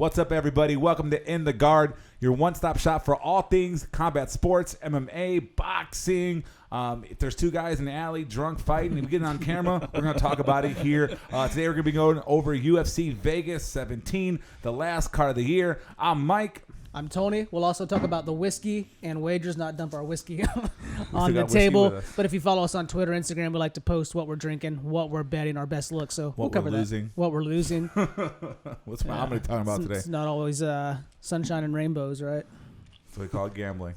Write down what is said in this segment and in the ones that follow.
What's up, everybody? Welcome to In the Guard, your one-stop shop for all things combat sports, MMA, boxing. If there's two guys in the alley drunk fighting and we get it on camera, we're going to talk about it here. Today we're going to be going over UFC Vegas 17, the last card of the year. I'm Mike. I'm Tony. We'll also talk about the whiskey and wagers, not dump our whiskey on the table. But if you follow us on Twitter, Instagram, we like to post what we're drinking, what we're betting, our best look. So we'll cover that. What we're losing. What's my omelet talking about today? It's not always sunshine and rainbows, right? That's what we call it, gambling.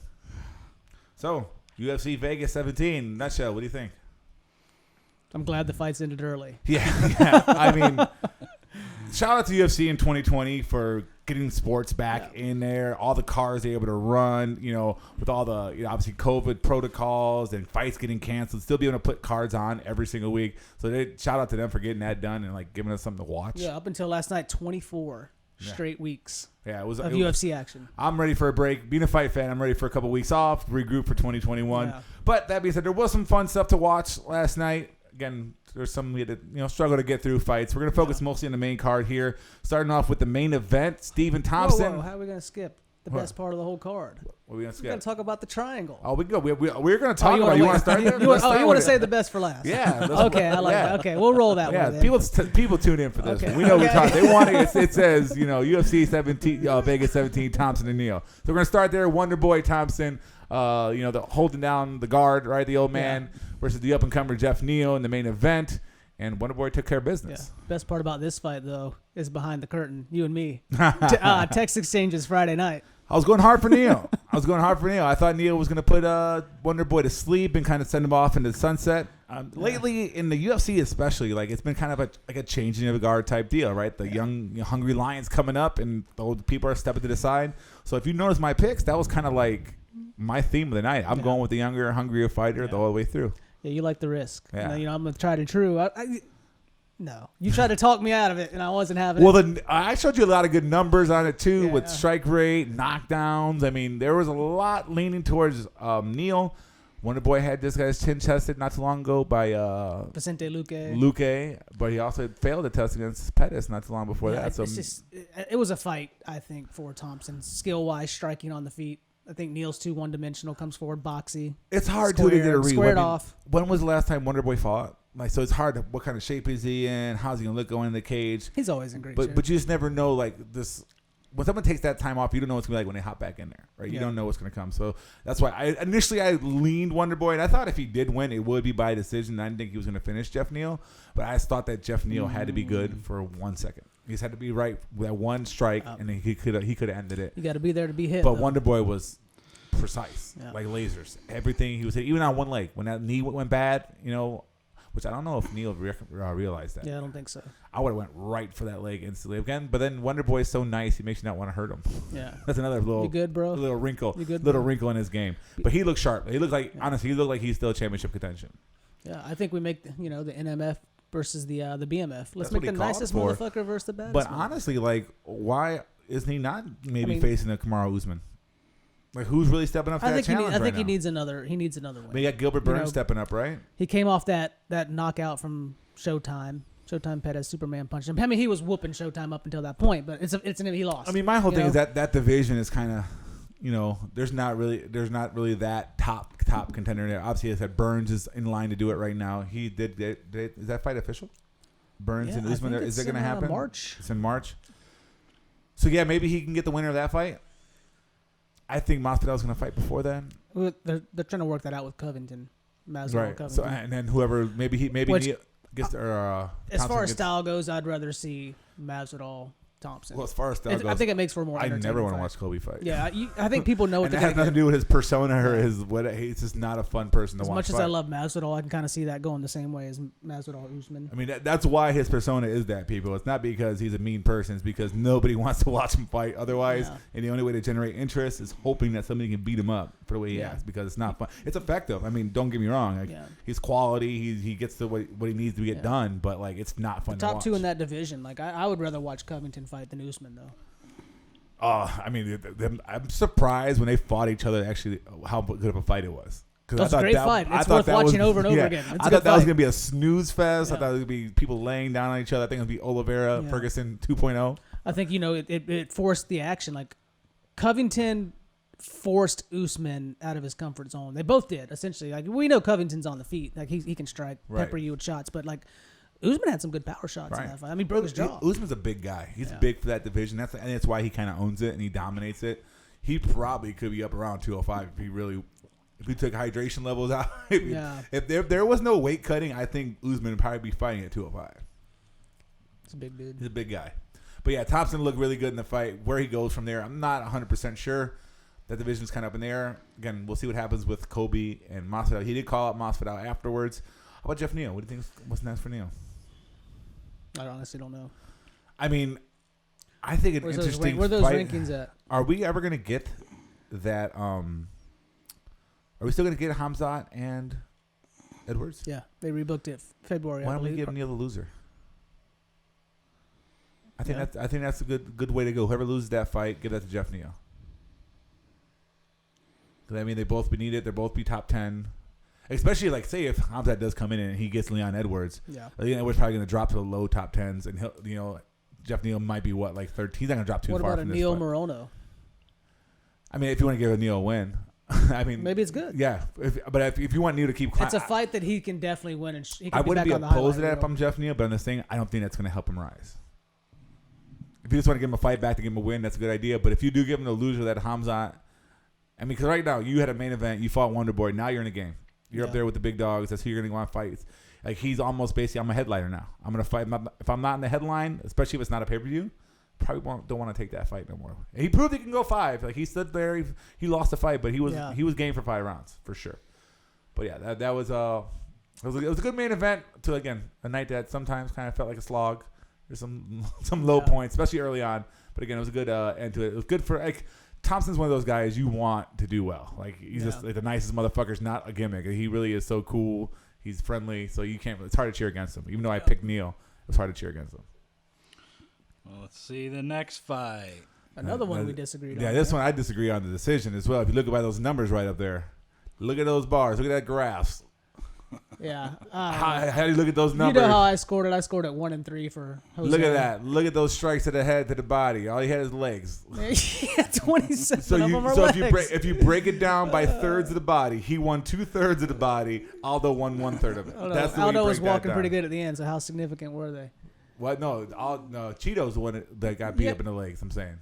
So, UFC Vegas 17, nutshell, what do you think? I'm glad the fights ended early. Yeah. I mean, shout out to UFC in 2020 for getting sports back in there, all the cars they're able to run, with all the, obviously COVID protocols and fights getting canceled, still be able to put cards on every single week. So shout out to them for getting that done and giving us something to watch. Yeah, up until last night, 24 straight weeks of UFC action. I'm ready for a break. Being a fight fan, I'm ready for a couple weeks off, regroup for 2021. Yeah. But that being said, there was some fun stuff to watch last night. Again, there's some we had to struggle to get through fights. We're going to focus mostly on the main card here. Starting off with the main event, Stephen Thompson. Whoa, how are we going to skip the best part of the whole card? What are we going to skip? We're going to talk about the triangle. Oh, we go. We're going to talk about it. You want to start there? You want to say the best for last? Yeah. Okay, I like that. Okay, we'll roll that one. Yeah, people tune in for this. Okay. We know we talk. They want it. It says, UFC 17, Vegas 17, Thompson and Neal. So we're going to start there. Wonder Boy Thompson, the holding down the guard, right? The old man versus the up-and-comer Jeff Neal in the main event. And Wonder Boy took care of business. Yeah. Best part about this fight, though, is behind the curtain. You and me. Text exchanges Friday night. I was going hard for Neal. I thought Neal was going to put Wonder Boy to sleep and kind of send him off into the sunset. Lately, in the UFC especially, it's been kind of a changing of the guard type deal, right? The young, hungry lions coming up and the old people are stepping to the side. So if you notice my picks, that was kind of my theme of the night. I'm going with the younger, hungrier fighter the whole way through. Yeah, you like the risk. Yeah. I'm going to try to true. No. You tried to talk me out of it, and I wasn't having it. I showed you a lot of good numbers on it, too, with strike rate, knockdowns. I mean, there was a lot leaning towards Neal. Wonder Boy had this guy's chin tested not too long ago by Vicente Luque, but he also failed to test against Pettis not too long before that. So it was a fight, I think, for Thompson. Skill-wise, striking on the feet. I think Neal's too one-dimensional, comes forward, boxy. It's hard to get a read. Squared off. When was the last time Wonder Boy fought? So it's hard. What kind of shape is he in? How's he going to look going in the cage? He's always in great shape. But you just never know, this. When someone takes that time off, you don't know what's going to be like when they hop back in there, right? You don't know what's going to come. So that's why I leaned Wonder Boy, and I thought if he did win, it would be by decision. I didn't think he was going to finish Jeff Neal, but I thought that Jeff Neal had to be good for 1 second. He just had to be right with that one strike, and then he could have ended it. You got to be there to be hit. But Wonder Boy was precise, like lasers. Everything he was hit, even on one leg. When that knee went bad, which I don't know if Neal realized that. Yeah, I don't think so. I would have went right for that leg instantly again. But then Wonder Boy is so nice, he makes you not want to hurt him. Yeah, that's another little wrinkle, wrinkle in his game. But he looked sharp. He looked like he's still championship contention. Yeah, I think we make the NMF versus the BMF. Let's make the nicest motherfucker versus the baddest. But honestly, why isn't he not facing a Kamaru Usman? Who's really stepping up to that challenge right now? I think he needs another win. We got Gilbert Burns stepping up, right? He came off that knockout from Showtime. Showtime Pettis, Superman punched him. I mean, he was whooping Showtime up until that point, but he lost. I mean, my whole thing is that division is kind of, there's not really that top contender there. Obviously, as I said, Burns is in line to do it right now. He did. Is that fight official? Burns and Usman. Is it going to happen? March. It's in March. So yeah, maybe he can get the winner of that fight. I think Masvidal's going to fight before then. They're trying to work that out with Covington. Masvidal, right. Covington. So and then whoever maybe gets as far as style goes, I'd rather see Masvidal Thompson. Well, as far as style goes, I think it makes for a more entertaining I never want to watch Kobe fight. Yeah, I think people know what and it has nothing to do with his persona or he's just not a fun person to watch. As much as I love Masvidal, I can kind of see that going the same way as Masvidal Usman. I mean, that's why his persona is that, people. It's not because he's a mean person. It's because nobody wants to watch him fight otherwise. Yeah. And the only way to generate interest is hoping that somebody can beat him up for the way he acts, because it's not fun. It's effective. I mean, don't get me wrong. He's quality. He gets to what he needs to get done, but it's not fun to watch. Top two in that division. I would rather watch Covington fight than Usman, though. I mean, I'm surprised when they fought each other, actually, how good of a fight it was. It was a great fight. It's worth watching over and over again. I thought that was going to be a snooze fest. I thought it was going to be people laying down on each other. I think it would be Oliveira, Ferguson 2.0. I think, it forced the action. Like, Covington forced Usman out of his comfort zone. They both did, essentially. Like, we know Covington's on the feet. Like, he can strike, pepper you with shots. But, like, Usman had some good power shots in that fight. I mean, he broke his jaw. Usman's a big guy. He's big for that division. That's why he kind of owns it and he dominates it. He probably could be up around 205 if he took hydration levels out. If there was no weight cutting, I think Usman would probably be fighting at 205. It's a big dude. He's a big guy. But yeah, Thompson looked really good in the fight. Where he goes from there, I'm not 100% sure. That division's kind of up in the air. Again, we'll see what happens with Kobe and Masvidal. He did call out Masvidal afterwards. How about Jeff Neal? What do you think? What's next for Neal? I honestly don't know. I mean, I think an interesting where are those fight. rankings at? Are we ever going to get that? Are we still going to get Hamzat and Edwards? Yeah, they rebooked it February. Why don't we give Neal the loser? I think that's a good way to go. Whoever loses that fight, give that to Jeff Neal. Because I mean, they both need it. They'll both be top 10. Especially, like, say if Hamzat does come in and he gets Leon Edwards, Leon Edwards probably going to drop to the low top 10s, and he'll, Jeff Neal might be what, like 13. He's not going to drop too far from this. What about a Neal Morono? I mean, if you want to give a Neal a win, I mean, maybe it's good. Yeah, but if you want Neal to keep, it's a fight that he can definitely win, and he can I wouldn't be back opposed to that if I'm Jeff Neal, but I'm just saying I don't think that's going to help him rise. If you just want to give him a fight back to give him a win, that's a good idea. But if you do give him the loser, that Hamzat, I mean, because right now you had a main event, you fought Wonder Boy, now you're in a game. You're up there with the big dogs. That's who you're going to want to fight. Like, he's almost basically, I'm a headliner now. I'm going to fight. If I'm not in the headline, especially if it's not a pay-per-view, probably don't want to take that fight no more. And he proved he can go 5. Like, he stood there. He lost the fight, but he was game for 5 rounds for sure. But yeah, that was it was a good main event to, again, a night that sometimes kind of felt like a slog. There's some low points, especially early on. But again, it was a good end to it. It was good for, like, Thompson's one of those guys you want to do well. Like, he's just like the nicest motherfucker's not a gimmick. He really is so cool. He's friendly, so you can't. It's hard to cheer against him. Even though I picked Neal, it was hard to cheer against him. Well, let's see the next fight. Another one we disagreed on. Yeah, this one I disagree on the decision as well. If you look at those numbers right up there, look at those bars. Look at that graph. Yeah. How do you look at those numbers? You know how I scored it? I scored at 1-3 for Jose. Look at that. Look at those strikes to the head, to the body. All he had is legs. Yeah, 27 of them are legs. If you break it down by thirds of the body, he won 2/3 of the body. Aldo won 1/3 of it. That's the Aldo was walking pretty good at the end. So how significant were they? What? No, Cheeto's the one that got beat up in the legs. I'm saying.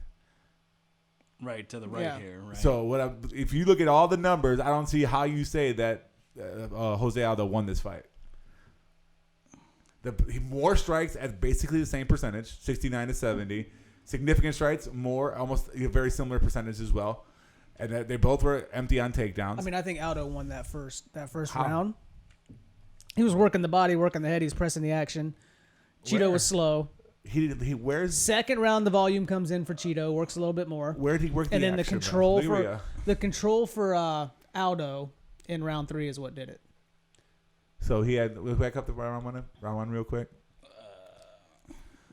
Right to the right here. Right. So if you look at all the numbers, I don't see how you say that Jose Aldo won this fight. More strikes at basically the same percentage, 69-70. Significant strikes, more, almost a very similar percentage as well. And they both were empty on takedowns. I mean, I think Aldo won that first round. He was working the body, working the head. He was pressing the action. Cheeto was slow. Where's second round? The volume comes in for Cheeto. Works a little bit more. Where did he work? And then the control for Aldo in round 3 is what did it. So he had. We'll back up to round one real quick.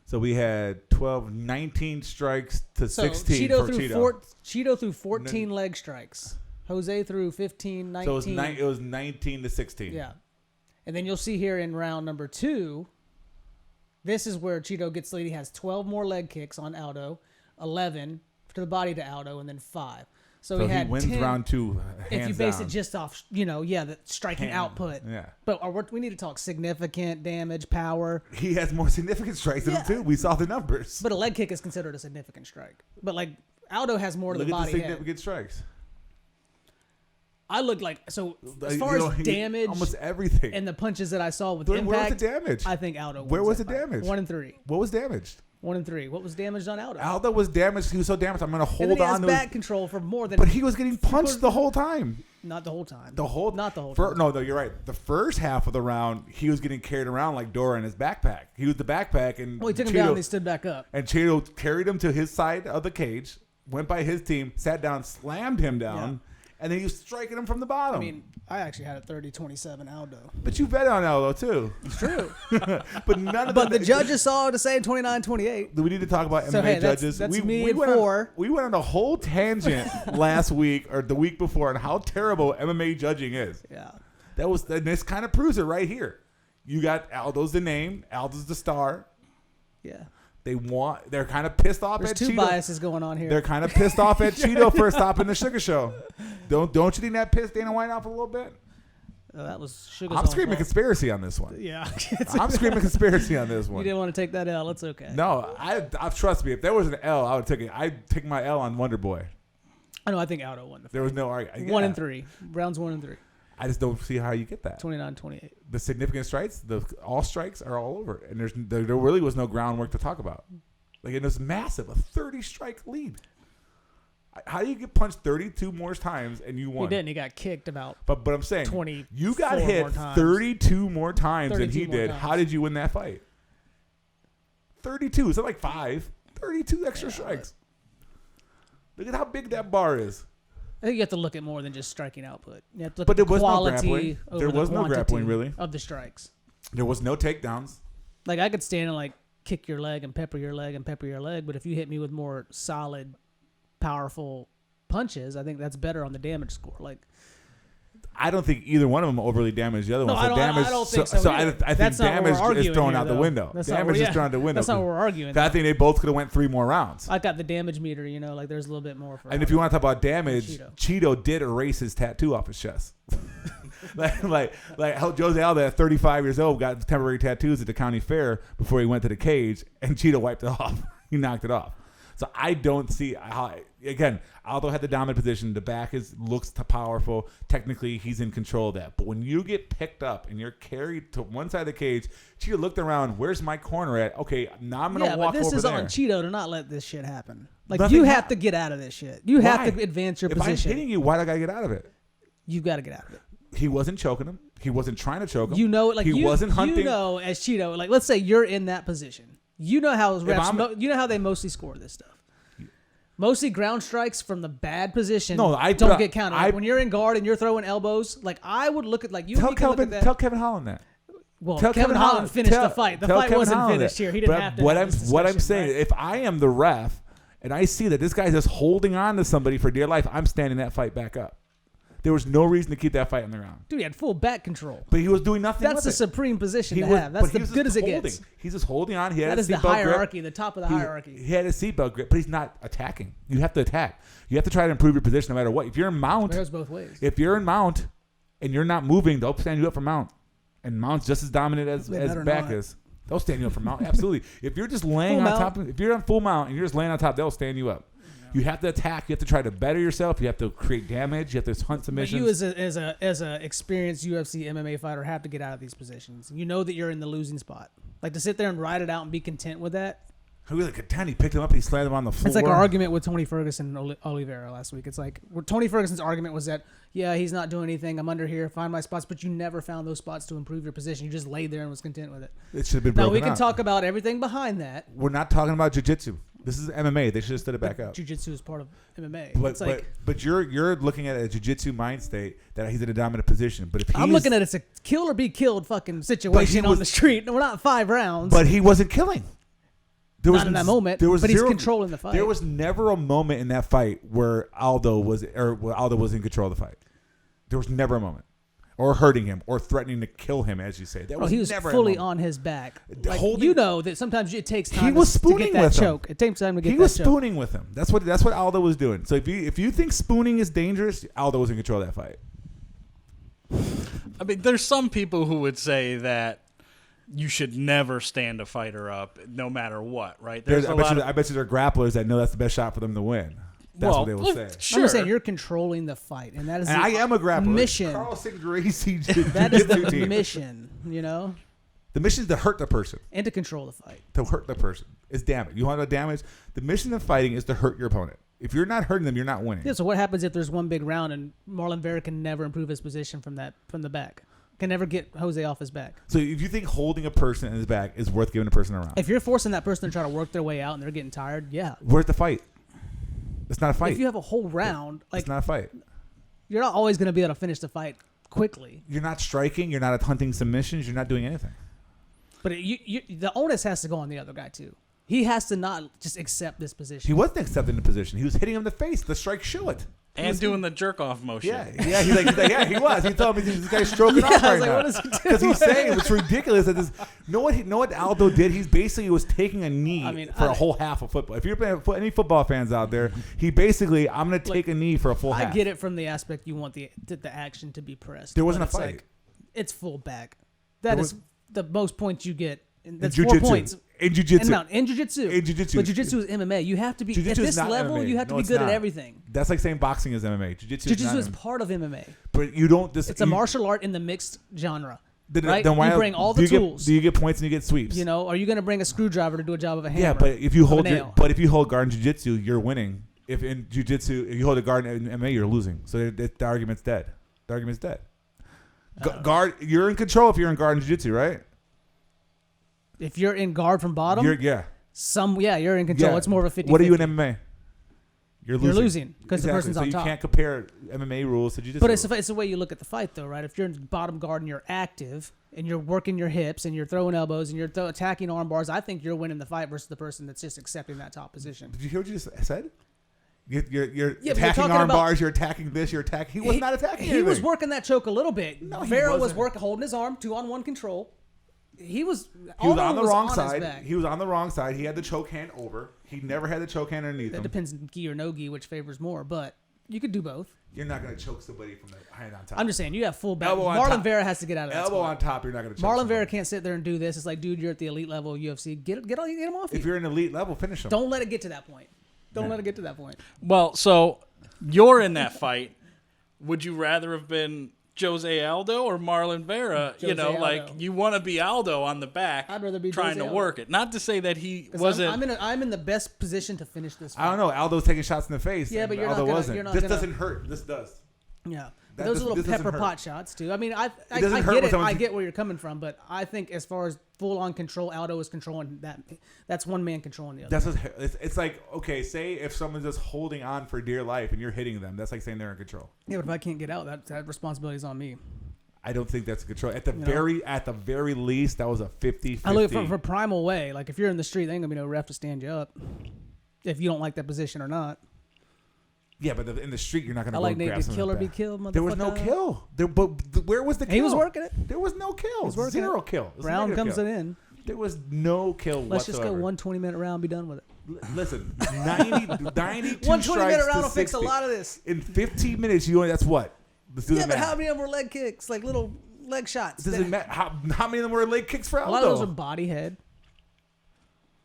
So we had 19 strikes to 16 for Cheeto. Cheeto threw 14 leg strikes. Jose threw 15, 19. So it was 19 to 16. Yeah. And then you'll see here in round number 2, this is where Cheeto gets lead. He has 12 more leg kicks on Aldo, 11 to the body to Aldo, and then 5. So he wins 10, round 2. If you base it just off, the striking output. Yeah. But we need to talk significant damage, power. He has more significant strikes than him too. We saw the numbers. But a leg kick is considered a significant strike. But like Aldo has more to the body. Look at the significant strikes. I looked like as far as damage, almost everything, and the punches that I saw with impact. Where was the damage? I think Aldo. Where was the damage? 1-3. What was damaged? 1-3. What was damaged on Aldo? Aldo was damaged. He was so damaged. I'm going to hold and then on he has back control for more than. But he was getting punched the whole time. Not the whole time. Not the whole time. No, you're right. The first half of the round, he was getting carried around like Dora in his backpack. He was the backpack, and he took him down and he stood back up. And Cheeto carried him to his side of the cage, went by his team, sat down, slammed him down. And then he was striking him from the bottom. I mean, I actually had a 30-27 Aldo. But you bet on Aldo, too. It's true. But the judges saw it to say 29-28. We need to talk about MMA judges. That's me we and went 4. We went on a whole tangent last week or the week before on how terrible MMA judging is. Yeah. And this kind of proves it right here. You got Aldo's the name. Aldo's the star. Yeah. They're kind of pissed off There's at two Cheeto. biases going on here. They're kind of pissed off at Cheeto for stopping the Sugar Show. Don't you think that pissed Dana White off a little bit? That was Sugar's I'm screaming conspiracy on this one. Yeah. I'm screaming conspiracy on this one. You didn't want to take that L. It's okay. No, I trust me. If there was an L, I would take it. I'd take my L on Wonder Boy. I know. I think Aldo won. There was no argument. 1 and 3. Rounds 1 and 3. I just don't see how you get that. 29-28. The significant strikes, all strikes are all over, and there really was no groundwork to talk about. Like it was massive, a 30-strike lead. How do you get punched 32 more times and you won? He didn't. He got kicked about. But I'm saying 20. You got hit 32 more times than he did. Times. How did you win that fight? 32. It's not like 5. 32 extra strikes. Look at how big that bar is. I think you have to look at more than just striking output. You have to look But at there the was no quality grappling. over There was the no grappling, quantity really. of the strikes. There was no takedowns. Like I could stand and like kick your leg and pepper your leg and pepper your leg, but if you hit me with more solid, powerful punches, I think that's better on the damage score. Like I don't think either one of them overly damaged the other one. I don't think so. So I think damage is thrown out the window. Damage is thrown out the window. That's not what we're arguing. I think they both could have went 3 more rounds. I got the damage meter, like there's a little bit more for. And if you want to talk about damage, Cheeto did erase his tattoo off his chest. like how Jose Aldo at 35 years old got temporary tattoos at the county fair before he went to the cage, and Cheeto wiped it off. He knocked it off. So I don't see how. Again, Aldo had the dominant position. The back looks powerful. Technically, he's in control of that. But when you get picked up and you're carried to one side of the cage, Cheeto looked around. Where's my corner at? Okay, now I'm gonna walk over there. Yeah, but this is on Cheeto to not let this shit happen. Like you have to get out of this shit. You have to advance your position. If I'm hitting you, why do I gotta get out of it? You got to get out of it. He wasn't choking him. He wasn't trying to choke him. He wasn't hunting. As Cheeto, like let's say you're in that position. You know how refs. You know how they mostly score this stuff. Mostly ground strikes from the bad position. No, I don't get counted. Like when you're in guard and you're throwing elbows, like I would look at like you. Tell Kevin Holland that. Well, Kevin Holland finished the fight. The fight wasn't finished here. He didn't have to. What I'm saying, if I am the ref and I see that this guy is just holding on to somebody for dear life, I'm standing that fight back up. There was no reason to keep that fight on the ground. Dude, he had full back control. But he was doing nothing with it. That's a supreme position to have. That's as good as it gets. He's just holding on. He had that is the hierarchy, the top of the hierarchy. He had a seatbelt grip, but he's not attacking. You have to attack. You have to try to improve your position no matter what. If you're in mount, it goes both ways. If you're in mount and you're not moving, they'll stand you up for mount. And mount's just as dominant as back is. They'll stand you up for mount. Absolutely. If you're just laying on top, if you're on full mount and you're just laying on top, they'll stand you up. You have to attack. You have to try to better yourself. You have to create damage. You have to hunt submissions. But you as a experienced UFC MMA fighter have to get out of these positions. You know that you're in the losing spot. Like to sit there and ride it out and be content with that. Who was content? He picked him up. He slammed him on the floor. It's like our argument with Tony Ferguson and Oliveira last week. It's like Tony Ferguson's argument was that he's not doing anything. I'm under here. Find my spots. But you never found those spots to improve your position. You just laid there and was content with it. It should have been broken Now we can talk about everything behind that. We're not talking about jiu-jitsu. This is MMA. They should have stood it back up. Jiu-jitsu is part of MMA. But you're looking at a jiu-jitsu mind state that he's in a dominant position. But if I'm looking at it's a kill or be killed fucking situation on the street. No, we're not 5 rounds. But he wasn't killing. Not in that moment. But he's controlling the fight. There was never a moment in that fight where Aldo was in control of the fight. There was never a moment. Or hurting him, or threatening to kill him, as you say. He was never fully on his back. Like, you know that sometimes it takes time to get that choke. It takes time to get that choke. He was spooning with him. That's what Aldo was doing. So if you think spooning is dangerous, Aldo was in control of that fight. I mean, there's some people who would say that you should never stand a fighter up, no matter what, right? I bet you there are grapplers that know that's the best shot for them to win. That's what they will say. Sure. I'm just saying you're controlling the fight, and that is. And I am a grappler. Mission. Carlson Gracie. That is the mission. You know. The mission is to hurt the person and to control the fight. To hurt the person is damage. You want to damage? The mission of fighting is to hurt your opponent. If you're not hurting them, you're not winning. Yeah. So what happens if there's one big round and Marlon Vera can never improve his position from the back? Can never get Jose off his back. So if you think holding a person in his back is worth giving a person a round, if you're forcing that person to try to work their way out and they're getting tired, yeah. Where's the fight? It's not a fight. If you have a whole round, it's not a fight. You're not always going to be able to finish the fight quickly. You're not striking. You're not hunting submissions. You're not doing anything. But the onus has to go on the other guy too. He has to not just accept this position. He wasn't accepting the position. He was hitting him in the face. The strikes show it. And doing the jerk off motion. Yeah. He's like, yeah, he was. He told me this guy's stroking off right now. What is he doing? Because he's saying it's ridiculous that this. Know what Aldo did? He's basically was taking a knee for a whole half of football. If you're any football fans out there, he basically, I'm going to take a knee for a full half. I get it from the aspect you want the action to be pressed. There wasn't a fight. Like, it's full back. That is the most points you get. That's 4 points. In jiu-jitsu. In jiu-jitsu. But jiu-jitsu is MMA. You have to be, at this level, MMA. You have to be good at everything. That's like saying boxing is MMA. Jiu-jitsu is part of MMA. But you don't... It's a martial art in the mixed genre. Right? Then why, you bring all the tools. Do you get points and you get sweeps? You know, are you going to bring a screwdriver to do a job of a hammer? Yeah, but if you hold guard in jiu-jitsu, you're winning. If in jiu-jitsu, if you hold a guard in MMA, you're losing. So the argument's dead. The argument's dead. Guard, you're in control if you're in guard in jiu-jitsu, right? If you're in guard from bottom, you're in control. It's more of a 50-50. What are you in MMA? You're losing because the person's on top. So you can't compare MMA rules to jiu-jitsu. But it's the way you look at the fight, though, right? If you're in bottom guard and you're active and you're working your hips and you're throwing elbows and you're attacking arm bars, I think you're winning the fight versus the person that's just accepting that top position. Did you hear what you just said? You're attacking arm bars. You're attacking this. You're attacking. He was not attacking. He was working that choke a little bit. No, Vera was holding his arm 2-on-1 control. He was on the wrong side. He was on the wrong side. He had the choke hand over. He never had the choke hand underneath him. It depends gi or no gi, which favors more, but you could do both. You're not going to choke somebody from the hand on top. I'm just saying, you have full back. Marlon Vera has to get out of that elbow on top, you're not going to choke Marlon Vera can't sit there and do this. It's like, dude, you're at the elite level of UFC. Get him off you. If you're in elite level, finish him. Don't let it get to that point. Let it get to that point. Well, so you're in that fight. Would you rather have been Jose Aldo or Marlon Vera? Aldo. You want to be Aldo on the back. I'd rather be trying Jose to work it. Not to say that he wasn't. I'm in the best position to finish this fight. I don't know. Aldo's taking shots in the face. Yeah, but Aldo wasn't. This doesn't hurt. This does. Yeah. Those are little pepper pot shots too. I mean, I get it. I get where you're coming from, but I think as far as full on control, Aldo is controlling that. That's one man controlling the other. It's like, okay, say if someone's just holding on for dear life and you're hitting them, that's like saying they're in control. Yeah, but if I can't get out, that responsibility is on me. I don't think that's control. At the very least, that was a 50-50. I look for primal way. Like if you're in the street, there ain't gonna be no ref to stand you up if you don't like that position or not. Yeah, but in the street, you're not going to go like Nate, did kill or be killed, motherfucker? There was no kill. Where was the kill? He was working it. There was no kill. Zero kill. Round comes it in. There was no kill Let's just go 1 20-minute round, be done with it. Listen, 92 1 20-minute round will fix a lot of this. In 15 minutes, that's what? Let's do the math. But how many of them were leg kicks? Like little leg shots? Doesn't matter. How many of them were leg kicks for Aldo? A lot of those are body head.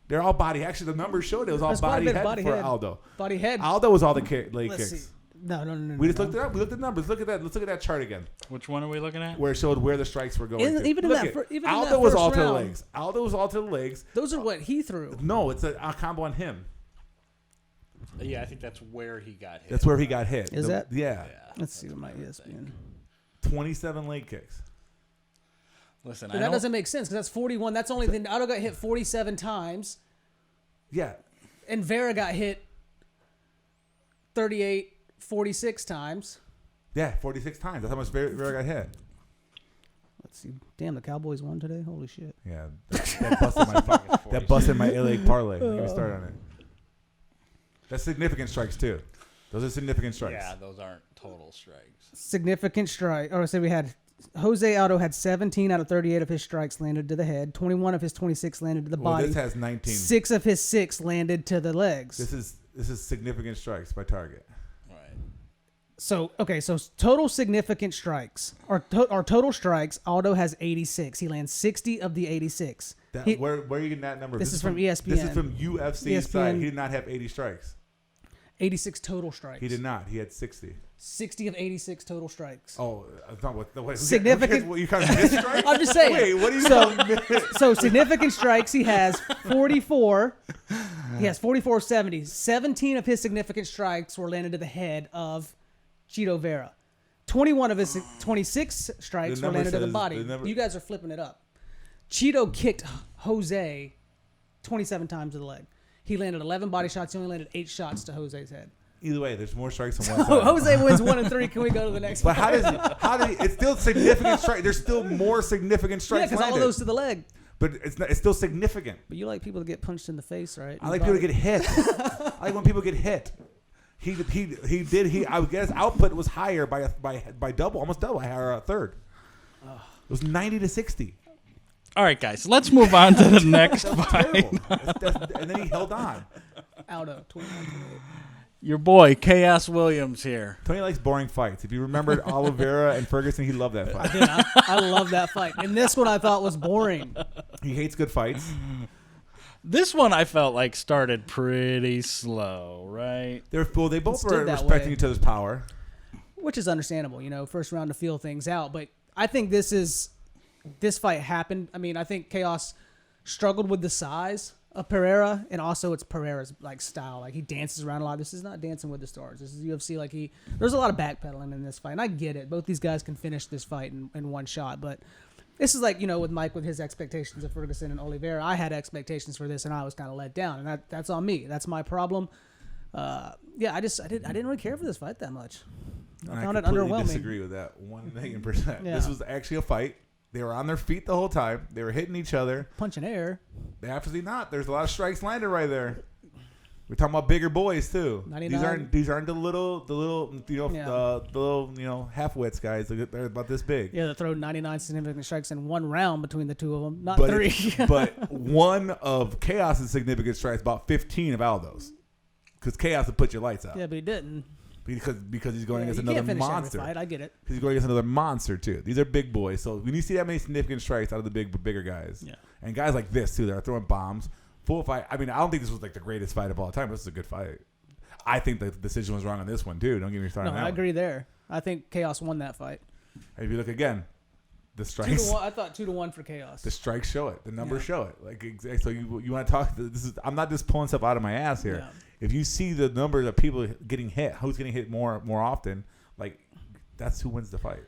They're all body. Actually, the numbers showed it was all body head for Aldo. Body head. Aldo was all the leg kicks. See. No. We just looked it up. We looked at the numbers. Let's look at that chart again. Which one are we looking at? Where it showed where the strikes were going. Aldo was all to the legs. Aldo was all to the legs. Those are what he threw. No, it's a combo on him. Yeah, I think that's where he got hit. That's where he got hit. Is that? Yeah. Let's see what my ESPN. 27 leg kicks. Listen, that doesn't make sense because that's 41. That's only the Aldo got hit 47 times. Yeah. And Vera got hit 46 times. Yeah, 46 times. That's how much Vera got hit. Let's see. Damn, the Cowboys won today. Holy shit. Yeah, that busted my A-leg parlay. Get me started on it. That's significant strikes too. Those are significant strikes. Yeah, those aren't total strikes. Significant strike. Or so we had Jose Aldo had 17 out of 38 of his strikes landed to the head. 21 of his 26 landed to the body. This has 19. 6 of his 6 landed to the legs. This is significant strikes by target. Right. So total significant strikes or total strikes. Aldo has 86. He lands 60 of the 86. Where are you getting that number? This is from ESPN. This is from UFC's side. He did not have 80 strikes. 86 total strikes. He did not. He had 60. 60 of 86 total strikes. Oh, I thought what significant. What you kind of missed strikes? I'm just saying. Wait, what do you mean? So significant strikes. He has 44. He has 44 of 70. 17 of his significant strikes were landed to the head of Chito Vera. 21 of his 26 strikes were landed to the body. You guys are flipping it up. Chito kicked Jose 27 times to the leg. He landed 11 body shots. He only landed 8 shots to Jose's head. Either way, there's more strikes on one side. Jose wins 1 and 3. Can we go to the next one? But how did he? It's still significant strike. There's still more significant strikes. Yeah, because all of those to the leg. But it's still significant. But you like people to get punched in the face, right? I like people to get hit. I like when people get hit. I would guess output was higher by double, almost double, or a third. It was 90-60. All right, guys, let's move on to the next fight. And then he held on. Aldo, 29-28. Your boy, Chaos Williams here. Tony likes boring fights. If you remembered Oliveira and Ferguson, he loved that fight. I love that fight. And this one I thought was boring. He hates good fights. This one I felt like started pretty slow, right? They both were respecting each other's power. Which is understandable, first round to feel things out. But I think this fight happened. I mean, I think Chaos struggled with the size of Pereira, and also it's Pereira's style. He dances around a lot. This is not Dancing with the Stars. This is UFC. There's a lot of backpedaling in this fight, and I get it. Both these guys can finish this fight in one shot, but this is with Mike with his expectations of Ferguson and Oliveira. I had expectations for this, and I was kind of let down, and that's on me. That's my problem. I didn't really care for this fight that much. I found it underwhelming. I disagree with that 1,000,000%. Yeah. This was actually a fight. They were on their feet the whole time. They were hitting each other. Punching air. They absolutely not. There's a lot of strikes landed right there. We're talking about bigger boys too. 99. These aren't the little half-wits guys. They're about this big. Yeah, they throw 99 significant strikes in one round between the two of them, not three. But one of Chaos's significant strikes, about 15 of Aldo's, because Chaos would put your lights out. Yeah, but he didn't. Because he's going against another monster. Fight. I get it. Because he's going against another monster too. These are big boys. So when you see that many significant strikes out of the bigger guys, and guys like this too, that are throwing bombs, full fight. I mean, I don't think this was the greatest fight of all time. This is a good fight. I think the decision was wrong on this one too. Don't get me started. No, I agree there. I think Chaos won that fight. If you look again, the strikes. 2-1. I thought 2-1 for Chaos. The strikes show it. The numbers show it. So you want to talk? I'm not just pulling stuff out of my ass here. Yeah. If you see the numbers of people getting hit, who's getting hit more often, that's who wins the fight.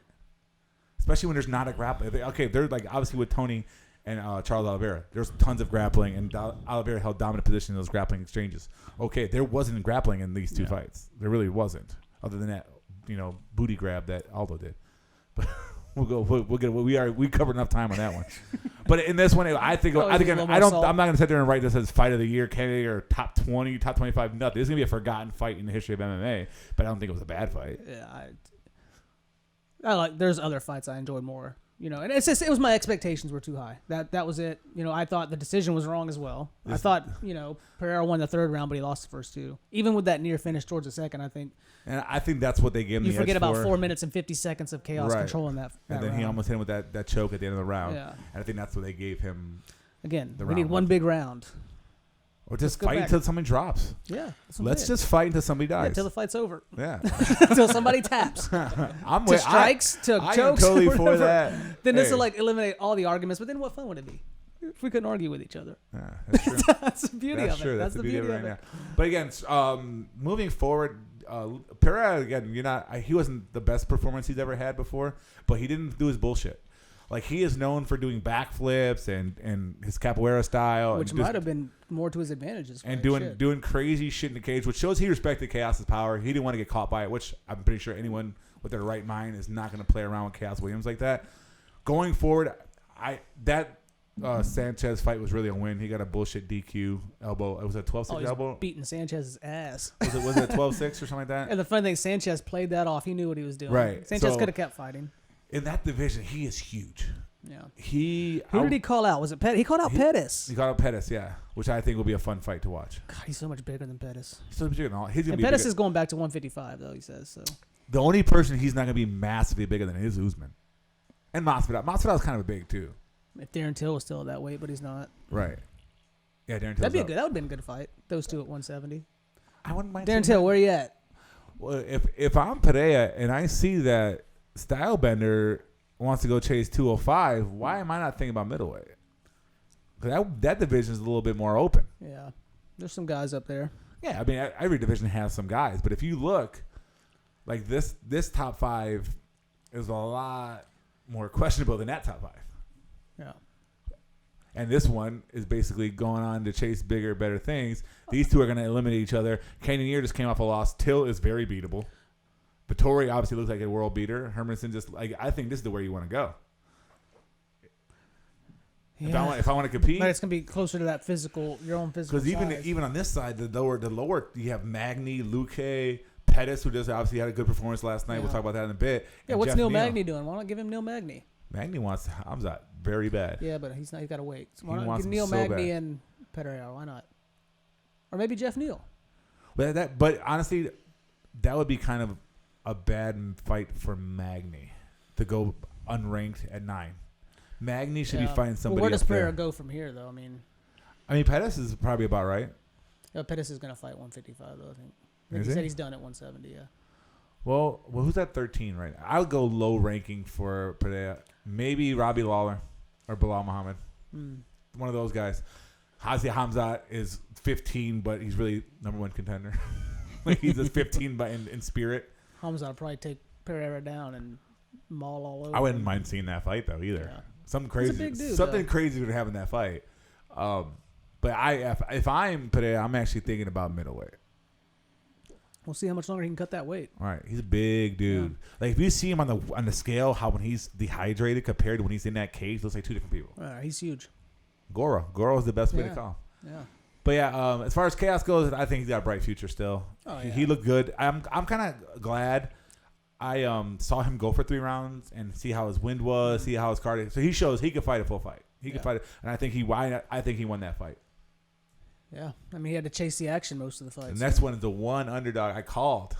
Especially when there's not a grappling. Okay, they're obviously with Tony and Charles Oliveira, there's tons of grappling, and Oliveira held dominant position in those grappling exchanges. Okay, there wasn't grappling in these two fights. There really wasn't, other than that, booty grab that Aldo did. But we covered enough time on that one. But in this one, I'm not going to sit there and write this as fight of the year candidate or top 20, top 25, nothing. This is going to be a forgotten fight in the history of MMA, but I don't think it was a bad fight. Yeah, there's other fights I enjoyed more. And it's just, it was my expectations were too high. That was it. I thought the decision was wrong as well. I thought, Pereira won the third round, but he lost the first two. Even with that near finish towards the second, I think. And I think that's what they gave him the edge for. You forget about 4 minutes and 50 seconds of Chaos controlling that and then round. He almost hit him with that choke at the end of the round. Yeah. And I think that's what they gave him. Again, we need one big round. Or just fight until somebody drops. Yeah. Let's just fight until somebody dies. Until the fight's over. Yeah. Until somebody taps. To strikes, to chokes. I'm totally for that. Then this will eliminate all the arguments. But then what fun would it be if we couldn't argue with each other? Yeah, that's true. That's the beauty of it. That's the beauty of it right now. But again, moving forward, Pereira, again, he wasn't the best performance he's ever had before, but he didn't do his bullshit. He is known for doing backflips and his capoeira style, which might have been more to his advantages. And doing crazy shit in the cage, which shows he respected Chaos's power. He didn't want to get caught by it, which I'm pretty sure anyone with their right mind is not going to play around with Chaos Williams like that. Going forward, Sanchez fight was really a win. He got a bullshit DQ elbow. It was a 12-6 elbow. Beating Sanchez's ass. Was it a 12-6 or something like that? And the funny thing, Sanchez played that off. He knew what he was doing. Right. Sanchez could have kept fighting. In that division, he is huge. Yeah. Who did he call out? Was it Pettis? He called out Pettis. He called out Pettis, yeah. Which I think will be a fun fight to watch. God, he's so much bigger than Pettis. He's so much bigger than all. And Pettis is going back to 155, though, he says. So the only person he's not going to be massively bigger than is Usman. And Masvidal. Masvidal's kind of big, too. If Darren Till was still at that weight, but he's not. Right. Yeah, Darren Till. That would have been a good fight. Those two at 170. I wouldn't mind. Darren Till, where are you at? Well, if I'm Pereira and I see that Stylebender wants to go chase 205, why am I not thinking about middleweight? Because that division is a little bit more open. Yeah. There's some guys up there. Yeah, I mean, every division has some guys. But if you look, this top five is a lot more questionable than that top five. Yeah. And this one is basically going on to chase bigger, better things. These two are going to eliminate each other. Cannonier just came off a loss. Till is very beatable. Vettori obviously looks like a world beater. Hermanson I think this is the way you want to go. Yeah. If I want to compete, but it's gonna be closer to that physical, your own physical. Because even on this side, the lower, you have Magny, Luque, Pettis, who just obviously had a good performance last night. We'll talk about that in a bit. Yeah, and what's Jeff Neil Magny doing? Why not give him Neil Magny? Magny wants Hamzat very bad. Yeah, but he's got to wait. So why He not wants give him Neil so Magny bad. and Pereira? Why not? Or maybe Jeff Neal. But honestly, that would be kind of a bad fight for Magny to go unranked at 9. Magny should be fighting somebody. Where does up Pereira there. go from here, though? I mean, Pettis is probably about right. Pettis is going to fight 155, though. I think. Is he he? said he's done at 170. Yeah. Well, who's at 13 right now? I'll go low ranking for Pereira. Maybe Robbie Lawler or Bilal Muhammad. One of those guys. Hazi Hamzat is 15, but he's really number 1 contender. He's just 15 but in spirit. Hamzat will probably take Pereira down and maul all over. I wouldn't mind seeing that fight, though, either. Yeah. Something crazy. He's a big dude, something crazy would happen in that fight. But if I'm Pereira, I'm actually thinking about middleweight. We'll see how much longer he can cut that weight. All right, he's a big dude. Yeah. Like if you see him on the scale, how when he's dehydrated compared to when he's in that cage, looks like 2 different people. He's huge. Goro is the best way to call. Yeah. But yeah, as far as Chaos goes, I think he's got a bright future still. Oh, He looked good. I'm kind of glad I saw him go for 3 rounds and see how his wind was, see how his cardio. So he shows he could fight a full fight. He could fight it, and I think he won that fight. Yeah, I mean he had to chase the action most of the fights. The next one is the one underdog I called.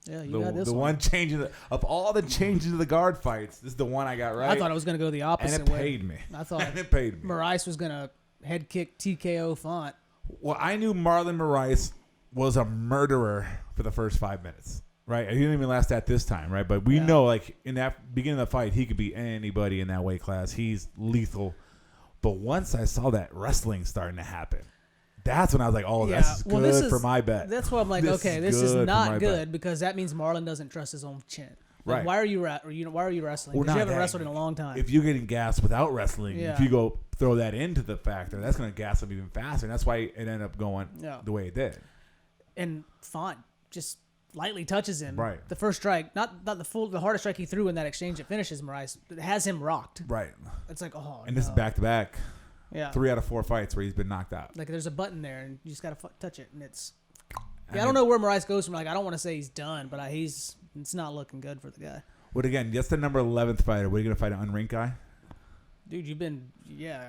Yeah, you got this one. The one changing of all the changes of the guard fights. This is the one I got right. I thought it was going to go the opposite and it way. paid me. I thought and it paid me. Moraes was going to head kick TKO Font. Well, I knew Marlon Moraes was a murderer for the first 5 minutes. Right, he didn't even last that this time, right? But we know, like in that beginning of the fight, he could beat anybody in that weight class. He's lethal. But once I saw that wrestling starting to happen, that's when I was like, "Oh, this is good for my bet." That's why I'm like, this is not good because that means Marlon doesn't trust his own chin. Like, right? Why are you wrestling? Because you haven't wrestled in a long time. If you're getting gassed without wrestling, if you go throw that into the factor, that's going to gas him even faster. And that's why it ended up going the way it did. And Font just lightly touches him. Right. The first strike, not the hardest strike he threw in that exchange that finishes Moraes, has him rocked. Right. It's like, oh, and this is back to back. Yeah. 3 out of 4 fights where he's been knocked out. Like there's a button there and you just got to touch it and it's. Yeah, I don't know where Moraes goes from. Like I don't want to say he's done, but it's not looking good for the guy. But again, that's the number 11th fighter. What are you going to fight an unranked guy? Dude, you've been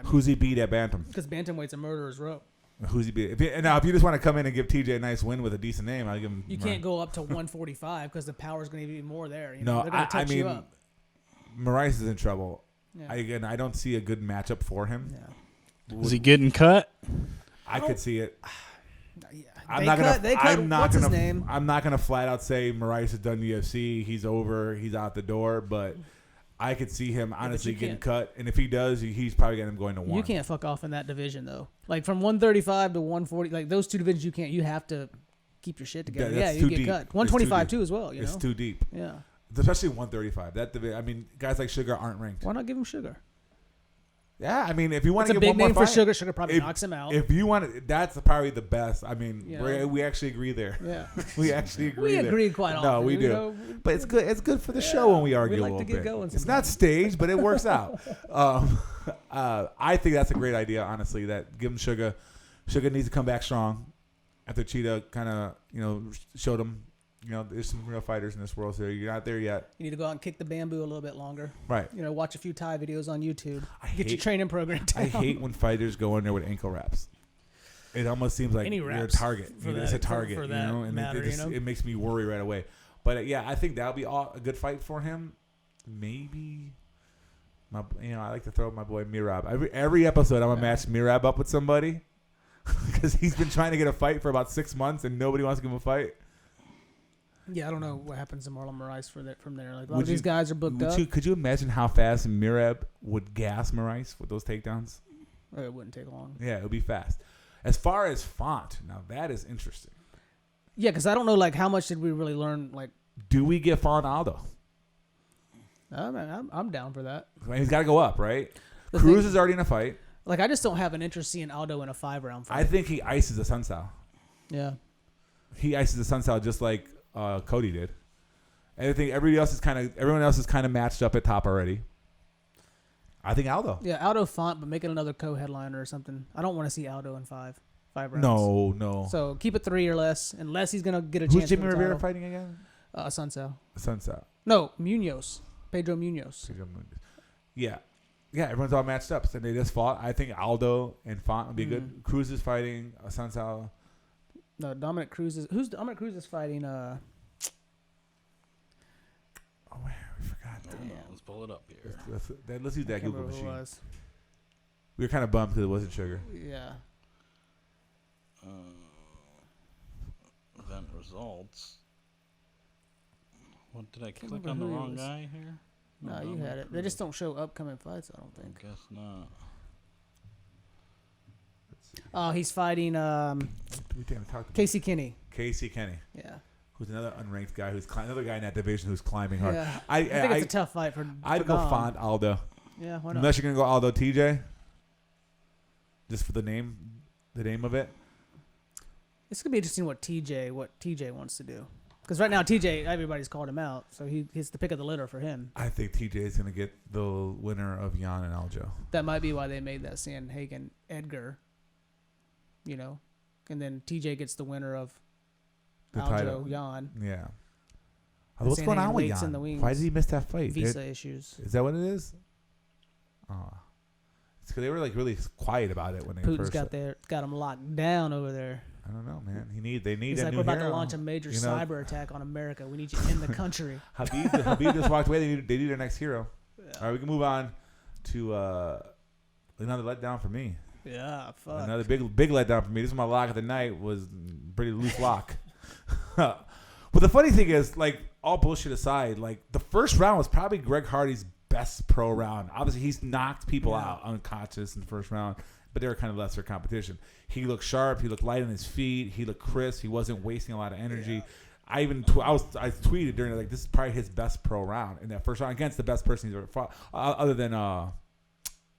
Who's he beat at bantam? Because bantamweight's a murderer's row. Who's he beat? Now, if you just want to come in and give TJ a nice win with a decent name, I'll give him. You can't go up to 145 because the power's going to be more there. No, they're going to touch you up. Moraes is in trouble. Yeah. I don't see a good matchup for him. Yeah. Is he getting cut? I could see it. Yeah. I'm not gonna flat out say Moraes has done UFC. He's over. He's out the door. But I could see him honestly getting cut. And if he does, he's probably getting him going to 1. You can't fuck off in that division though. Like from 135 to 140, like those 2 divisions, you can't. You have to keep your shit together. Yeah, you get cut. 125 too as well. It's too deep. Yeah. Especially 135. That division. I mean, guys like Sugar aren't ranked. Why not give him Sugar? Yeah, I mean, if you want to get one more fight, it's a big name for Sugar. Sugar probably knocks him out. If you want, that's probably the best. I mean, we actually agree there. Yeah, we actually agree. We agree quite often. No, we do. But it's good. It's good for the show when we argue a little bit. We like to get going. It's not staged, but it works out. I think that's a great idea. Honestly, that give him Sugar. Sugar needs to come back strong after Cheetah kind of showed him. There's some real fighters in this world, so you're not there yet. You need to go out and kick the bamboo a little bit longer. Right. Watch a few Thai videos on YouTube. Get your training program down. I hate when fighters go in there with ankle wraps. It almost seems like you're a target. It's a target, and it makes me worry right away. But I think that'll be a good fight for him. Maybe, I like to throw my boy Mirab. Every episode, I'm gonna match Mirab up with somebody because he's been trying to get a fight for about 6 months and nobody wants to give him a fight. Yeah, I don't know what happens to Marlon Moraes from there. Like a lot of these guys are booked up. Could you imagine how fast Mirab would gas Moraes with those takedowns? It wouldn't take long. Yeah, it would be fast. As far as Font, now that is interesting. Yeah, because I don't know, like, how much did we really learn? Like, do we get Font Aldo? I'm down for that. I mean, he's got to go up, right? Cruz is already in a fight. Like, I just don't have an interest seeing Aldo in a 5-round fight. I think he ices the Sunsao. Yeah. He ices the Sunsao just like Cody did. Everyone else is kind of matched up at top already. I think Aldo. Yeah, Aldo Font, but make it another co-headliner or something. I don't want to see Aldo in five rounds. No. So keep it 3 or less, unless he's gonna get a Who's chance. Who's Jimmy Rivera fighting again? Sunsao. No, Munoz. Pedro Munoz. Yeah, everyone's all matched up. So they just fought. I think Aldo and Font would be good. Cruz is fighting Sunsao. No, Dominic Cruz is. Who's Dominic Cruz is fighting? Oh, we forgot. Let's pull it up here. Let's use that Google machine. We were kind of bummed because it wasn't Sugar. Yeah. Event results. What did I click on the wrong guy here? No, you had it. They just don't show upcoming fights, I don't think. I guess not. Oh, he's fighting Casey Kenny. Casey Kenny. Yeah. Who's another unranked guy another guy in that division who's climbing hard. Yeah. I think it's a tough fight for I'd go Font Aldo. Yeah, why not? Unless you're gonna go Aldo TJ. Just for the name of it. It's gonna be interesting what TJ wants to do. Because right now TJ, everybody's called him out, so he's the pick of the litter for him. I think TJ is gonna get the winner of Jan and Aljo. That might be why they made that Sandhagen Edgar. And then TJ gets the winner of Aljo Jan. Yeah. What's going on with Jan? Why did he miss that fight? Visa issues. Is that what it is? It's because they were like really quiet about it when they Putin's first got him locked down over there. I don't know, man. They need He's a like, new we're about hero. to launch a major cyber attack on America. We need you in the country. Habib just walked away. They need their next hero. Yeah. All right, we can move on to another letdown for me. Yeah, fuck. Another big letdown for me. This is my lock of the night. Was pretty loose lock. But the funny thing is, like, all bullshit aside, like, the first round was probably Greg Hardy's best pro round. Obviously, he's knocked people out unconscious in the first round, but they were kind of lesser competition. He looked sharp. He looked light on his feet. He looked crisp. He wasn't wasting a lot of energy. Yeah. I tweeted during it, like, this is probably his best pro round in that first round against the best person he's ever fought, other than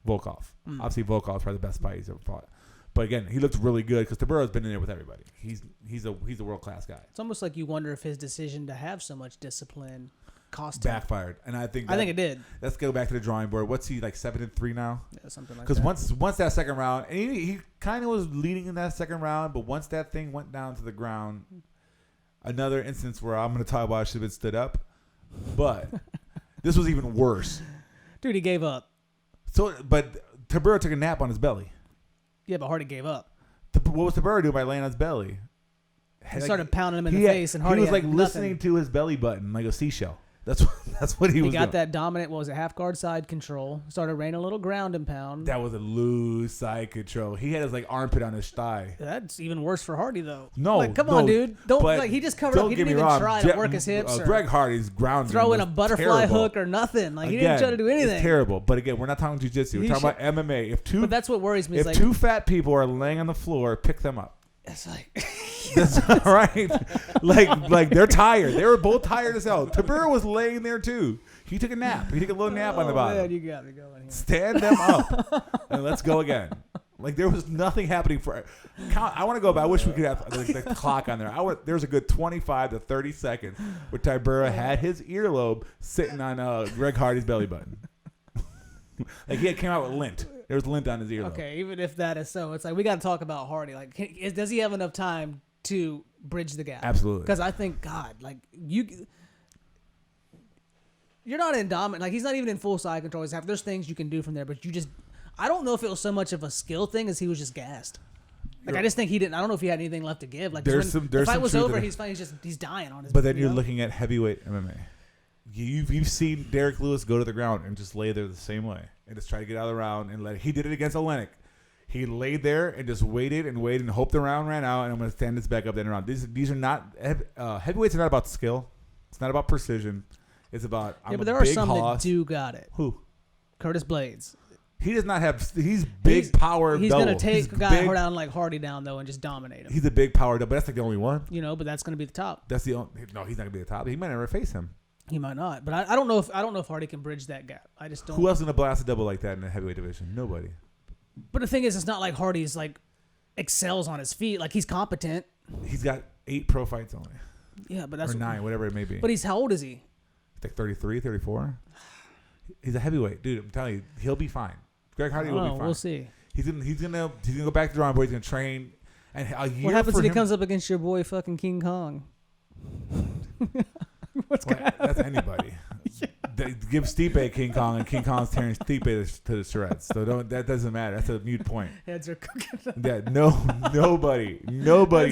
Volkov. Obviously, Volkov's probably the best fight he's ever fought. But again, he looked really good because Taburo's been in there with everybody. He's a world class guy. It's almost like you wonder if his decision to have so much discipline cost him. Backfired, and I think it did. Let's go back to the drawing board. What's he like 7-3 now? Yeah, something like that. Because once that second round, and he kind of was leading in that second round, but once that thing went down to the ground, another instance where I'm going to talk about I should have been stood up, but this was even worse. Dude, he gave up. So, but Taburo took a nap on his belly. Yeah, but Hardy gave up. What was Taburo doing by laying on his belly? He started pounding him in the face, and Hardy was like nothing. Listening to his belly button like a seashell. That's what he was doing. He got that dominant, half guard side control. Started raining a little ground and pound. That was a loose side control. He had his like armpit on his thigh. That's even worse for Hardy though. No, come on, dude. He just covered up. He didn't even try to work his hips. Greg Hardy's ground. Throw in a butterfly hook or nothing. Like, he didn't try to do anything. It's terrible. But again, we're not talking jiu-jitsu. We're talking about MMA. But that's what worries me. If two fat people are laying on the floor, pick them up. It's like that's all right. Like they're tired. They were both tired as hell. Taburo was laying there too. He took a nap. He took a little nap on the bottom. Man, you got me going here. Stand them up and let's go again. Like there was nothing happening for. I want to go back. I wish we could have the clock on there. There was a good 25 to 30 seconds where Taburo had his earlobe sitting on Greg Hardy's belly button. Like he came out with lint. There was lint on his earlobe. Okay, even if that is so, it's like we got to talk about Hardy. Like, does he have enough time to bridge the gap? Absolutely. Because I think, God, like you're not in dominant. Like he's not even in full side control. There's things you can do from there, but I don't know if it was so much of a skill thing as he was just gassed. Like I just think he didn't. I don't know if he had anything left to give. Like the fight was over, he's dying on his. But then you're looking at heavyweight MMA. You've seen Derek Lewis go to the ground and just lay there the same way and just try to get out of the round and he did it against Olenek. He laid there and just waited and hoped the round ran out and I'm going to stand this back up then around. These are not heavyweights are not about skill. It's not about precision. It's about but there are some that do got it. Who? Curtis Blades. He does not have. He's big power. He's going to take a guy down like Hardy down though and just dominate him. He's a big power double. But that's like the only one. But that's going to be the top. That's the only. No, he's not going to be the top. He might never face him. He might not, but I don't know if Hardy can bridge that gap. I just don't. Who else is gonna blast a double like that in the heavyweight division? Nobody. But the thing is, it's not like Hardy's like excels on his feet. Like he's competent. He's got 8 pro fights only. Yeah, but that's or 9, whatever it may be. But how old is he? Like 33, 34. He's a heavyweight, dude. I'm telling you, he'll be fine. Greg Hardy will be fine. We'll see. He's gonna go back to the drawing board. He's gonna train. And what happens when he comes up against your boy fucking King Kong? That's anybody. They give Stipe King Kong, and King Kong's tearing Stipe to the shreds. So that doesn't matter. That's a mute point. Heads are cooking. Yeah, nobody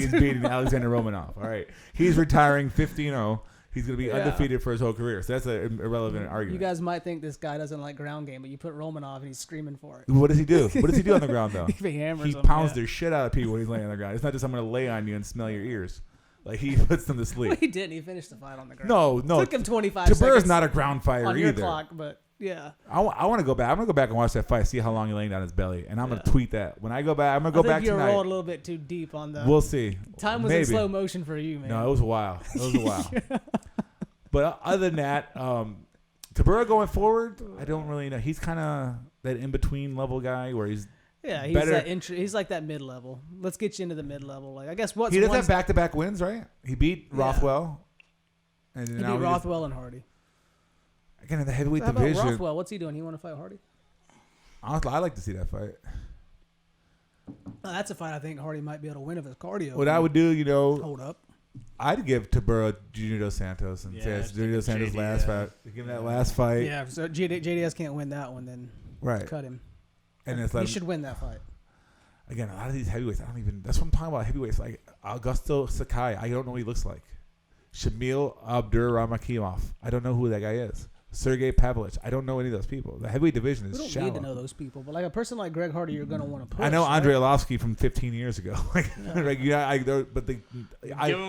is beating Alexander Romanov. All right, he's retiring 15-0. He's going to be undefeated for his whole career. So that's an irrelevant argument. You guys might think this guy doesn't like ground game, but you put Romanov and he's screaming for it. What does he do? What does he do on the ground, though? He pounds the shit out of people when he's laying on the ground. It's not just I'm going to lay on you and smell your ears. Like, he puts them to sleep. Well, he didn't. He finished the fight on the ground. No. It took him 25 seconds. Tabur's not a ground fighter on your either. clock, but yeah. I want to go back. I'm going to go back and watch that fight, see how long he's laying down his belly. And I'm going to tweet that. When I go back, I'm going to go back tonight. You're rolled a little bit too deep on the... We'll see. Time was in slow motion for you, man. No, it was a while. Yeah. But other than that, Tibura going forward, I don't really know. He's kind of that in-between level guy where he's he's better. He's like that mid-level. Let's get you into the mid-level. Like I guess he does have back-to-back wins, right? He beat Rothwell. And he beat Rothwell and Hardy. Again, in the heavyweight how division. About Rothwell? What's he doing? He want to fight Hardy? Honestly, I like to see that fight. That's a fight I think Hardy might be able to win if his cardio. What I would do, hold up. I'd give Tibura Junior Dos Santos and say it's Junior Dos Santos' last fight. Give him that last fight. Yeah, so JDS can't win that one, then cut him. And he should win that fight. Again, a lot of these heavyweights, that's what I'm talking about. Heavyweights like Augusto Sakai, I don't know what he looks like. Shamil Abdurakhimov, I don't know who that guy is. Sergey Pavlovich, I don't know any of those people. The heavyweight division is shallow. We don't need to know those people, but like a person like Greg Hardy, you're going to want to push. I know Andrei Arlovsky from 15 years ago. Give him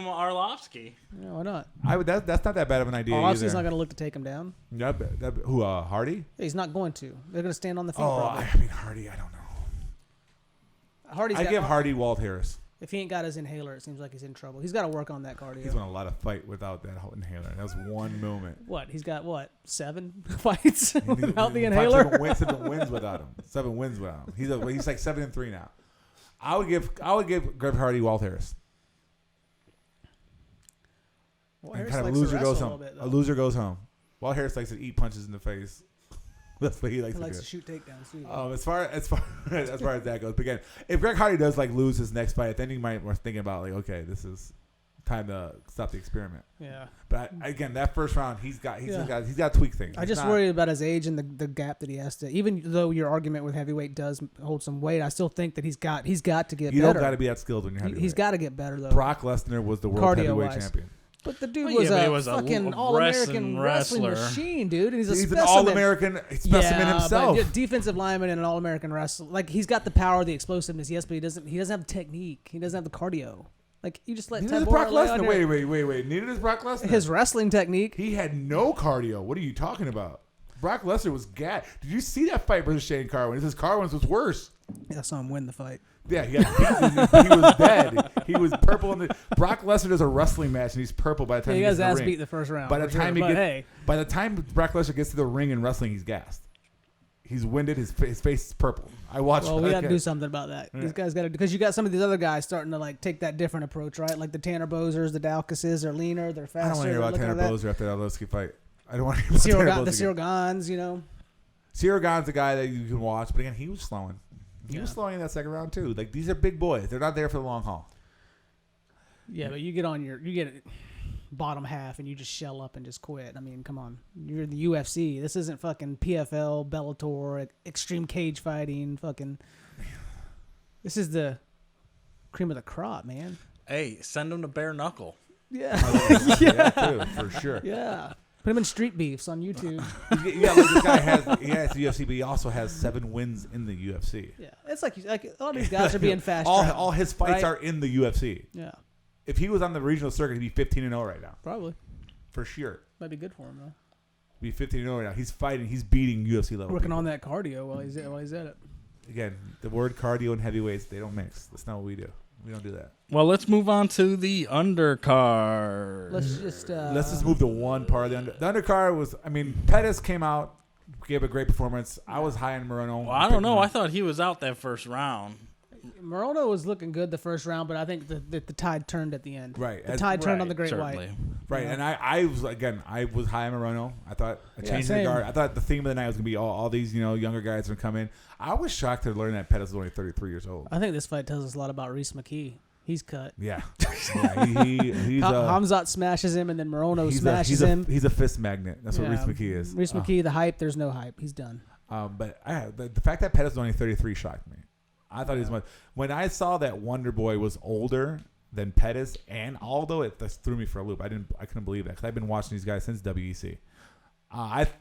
Arlovsky. Yeah, why not? That's not that bad of an idea. Arlovsky's not going to look to take him down. Who? Hardy? Yeah, he's not going to. They're going to stand on the feet. I mean Hardy. I don't know. I give Hardy Walt Harris. If he ain't got his inhaler, it seems like he's in trouble. He's got to work on that cardio. He's won a lot of fight without that inhaler. That was one moment. What? He's got 7 fights without the inhaler? 7 wins without him. 7 wins without him. He's like 7-3 now. I would give Greg Hardy Walt Harris. Well, and kind of loser goes home. A loser goes home. Walt Harris likes to eat punches in the face. That's what he likes to do. To shoot takedowns too. As far as that goes. But again, if Greg Hardy does lose his next fight, then you might be thinking about okay, this is time to stop the experiment. Yeah. But again, that first round, he's got to tweak things. I just worry about his age and the gap that he has to. Even though your argument with heavyweight does hold some weight, I still think that he's got to get better. You don't got to be that skilled when you're heavyweight. He's got to get better though. Brock Lesnar was the world heavyweight champion. But the dude was a fucking all-American wrestling machine, dude. And he's an all-American specimen himself. But defensive lineman and an all-American wrestler. Like he's got the power, the explosiveness, yes, but he doesn't have the technique. He doesn't have the cardio. Like you just let Neither Brock Lesnar. Wait. Neither does Brock Lesnar. His wrestling technique. He had no cardio. What are you talking about? Brock Lesnar was gassed. Did you see that fight versus Shane Carwin? His Carwin's was worse. Yeah, I saw him win the fight. Yeah, he was dead. He was purple. Brock Lesnar does a wrestling match and he's purple by the time he gets to the ring. He got his ass beat the first round. By the time Brock Lesnar gets to the ring in wrestling, he's gassed. He's winded. His face is purple. I watched. Well, we got to do something about that. Yeah. These guys got to, because you got some of these other guys starting to take that different approach, right? Like the Tanner Bozers, the Dalkases. They're leaner. They're faster. I don't want to hear about Tanner Bozer after that Arlovsky fight. I don't want to hear about the Cyril Gans, Cyril Gans the guy that you can watch, but again, he was slowing. He was slowing in that second round too. These are big boys. They're not there for the long haul. Yeah, but you get bottom half and you just shell up and just quit. I mean, come on. You're in the UFC. This isn't fucking PFL, Bellator, extreme cage fighting, fucking. This is the cream of the crop, man. Hey, send him to bare knuckle. Yeah. Yeah, too, for sure. Yeah. Put him in Street Beefs on YouTube. Yeah, this guy has the UFC, but he also has 7 wins in the UFC. Yeah, it's like all these guys are being fast. All his fights are in the UFC. Yeah. If he was on the regional circuit, he'd be 15-0 right now. Probably. For sure. Might be good for him though. He'd be 15-0 right now. He's fighting. He's beating UFC level. Working on that cardio while he's at it. Again, the word cardio and heavyweights, they don't mix. That's not what we do. We don't do that. Well, let's move on to the undercard. Let's just move to one part of the undercard. The undercard was, Pettis came out, gave a great performance. I was high on Moreno. Well, I don't know. I thought he was out that first round. Moreno was looking good the first round, but I think the tide turned at the end. Right. The tide turned on the Great White. Right, and I was high on Morono. I thought a change in the guard. I thought the theme of the night was gonna be all these younger guys are come in. I was shocked to learn that Pettis is only 33 years old. I think this fight tells us a lot about Reese McKee. He's cut. Yeah, he's Hamzat smashes him, and then Morono smashes him. He's a fist magnet. That's what Reese McKee is. Reese McKee, the hype. There's no hype. He's done. But the fact that Pettis was only 33 shocked me. I thought he was much. When I saw that Wonder Boy was older than Pettis and Aldo, it just threw me for a loop. I couldn't believe that because I've been watching these guys since WEC. I've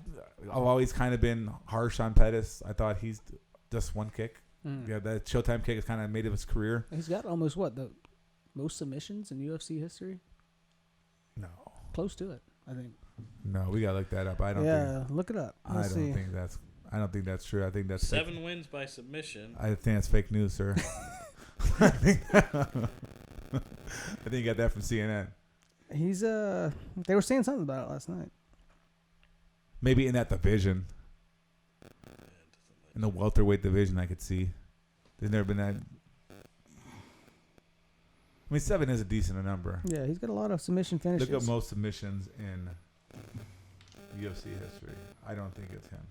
always kind of been harsh on Pettis. I thought he's just one kick. Yeah, that Showtime kick has kind of made of his career. He's got almost the most submissions in UFC history. No, close to it, I think. No, we gotta look that up. I don't. Yeah, look it up. I don't think that's true. I think that's 7 fake. wins by submission. I think that's fake news, sir. I think you got that from CNN. He's they were saying something about it last night. Maybe in that division. In the welterweight division, I could see. There's never been that. I mean, 7 is a decent number. Yeah, he's got a lot of submission finishes. Look at most submissions in UFC history. I don't think it's him.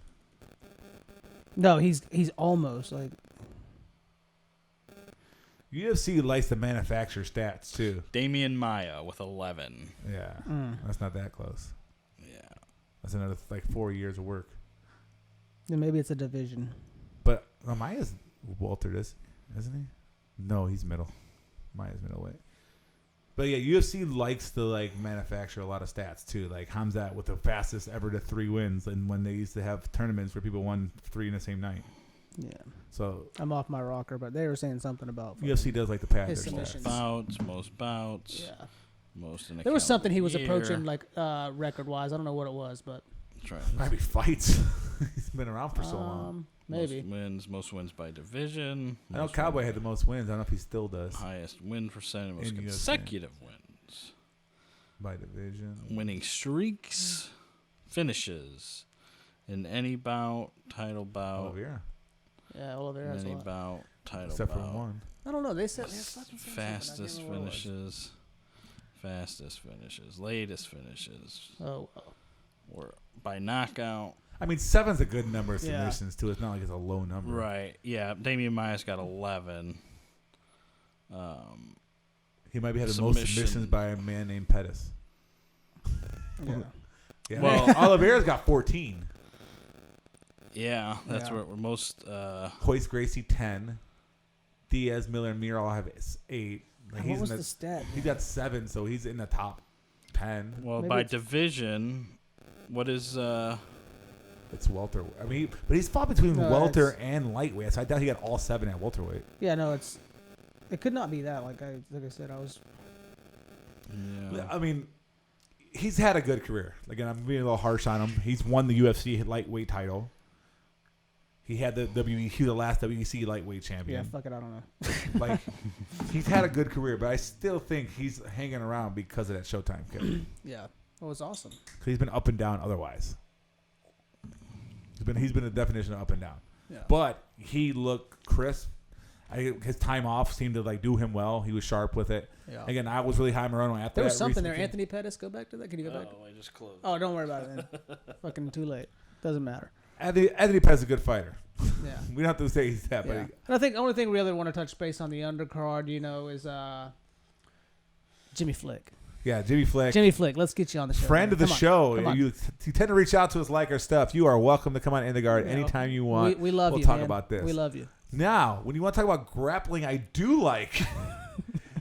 No, he's almost like. UFC likes to manufacture stats too. Damian Maia with 11. Yeah, that's not that close. Yeah, that's another 4 years of work. Then maybe it's a division. But Maia's welter, isn't he? No, he's middle. Maia's middleweight. But yeah, UFC likes to manufacture a lot of stats too. Like Hamzat with the fastest ever to 3 wins, and when they used to have tournaments where people won 3 in the same night. Yeah. So I'm off my rocker, but they were saying something about UFC does like to pad their submissions. stats. Most bouts. Yeah. Most in a there was something he was year. approaching record wise. I don't know what it was, but might be fights. He's been around for so long. Maybe most wins by division. I know Cowboy had the most wins. I don't know if he still does. Highest win percentage, most consecutive wins by division. Winning streaks, finishes in any bout, title bout. Oh yeah. Yeah, Oliveira has any a lot. bout, title except bout. for one. I don't know. They said fastest finishes, latest finishes. Oh, well. Or by knockout. I mean, 7's a good number of submissions too. It's not like it's a low number. Right. Yeah. Damian Maia's got 11. He might be having the most submissions by a man named Pettis. Yeah. Well, Oliveira's got 14. Yeah, that's where we're most. Hoist Gracie 10. Diaz, Miller, and Mir all have 8. What was the stat? He's got 7, so he's in the top 10. Well, by division, what is? It's welter. I mean, but he's fought between welter and lightweight, so I doubt he got all 7 at welterweight. Yeah, no, it could not be that. Like I said, I was. Yeah. I mean, he's had a good career. Again, I'm being a little harsh on him. He's won the UFC lightweight title. He had the the last WEC lightweight champion. Yeah, fuck it, I don't know. He's had a good career, but I still think he's hanging around because of that Showtime kick. Yeah, it was awesome. Because he's been up and down otherwise. He's been the definition of up and down. Yeah. But he looked crisp. His time off seemed to do him well. He was sharp with it. Yeah. Again, I was really high on Morono after that. There was something there. Anthony Pettis, go back to that. Can you go back? Oh, I just closed. Oh, don't worry about it then. Fucking too late. Doesn't matter. Anthony Pettis is a good fighter. Yeah. We don't have to say he's that, but and I think the only thing we really want to touch base on the undercard, is Jimmy Flick. Yeah, Jimmy Flick. Jimmy Flick, let's get you on the show. Friend of the show. Come on. You tend to reach out to us, like our stuff. You are welcome to come on In the Guard anytime you want. We love you, We'll talk man. about this. We love you. Now, when you want to talk about grappling, I do like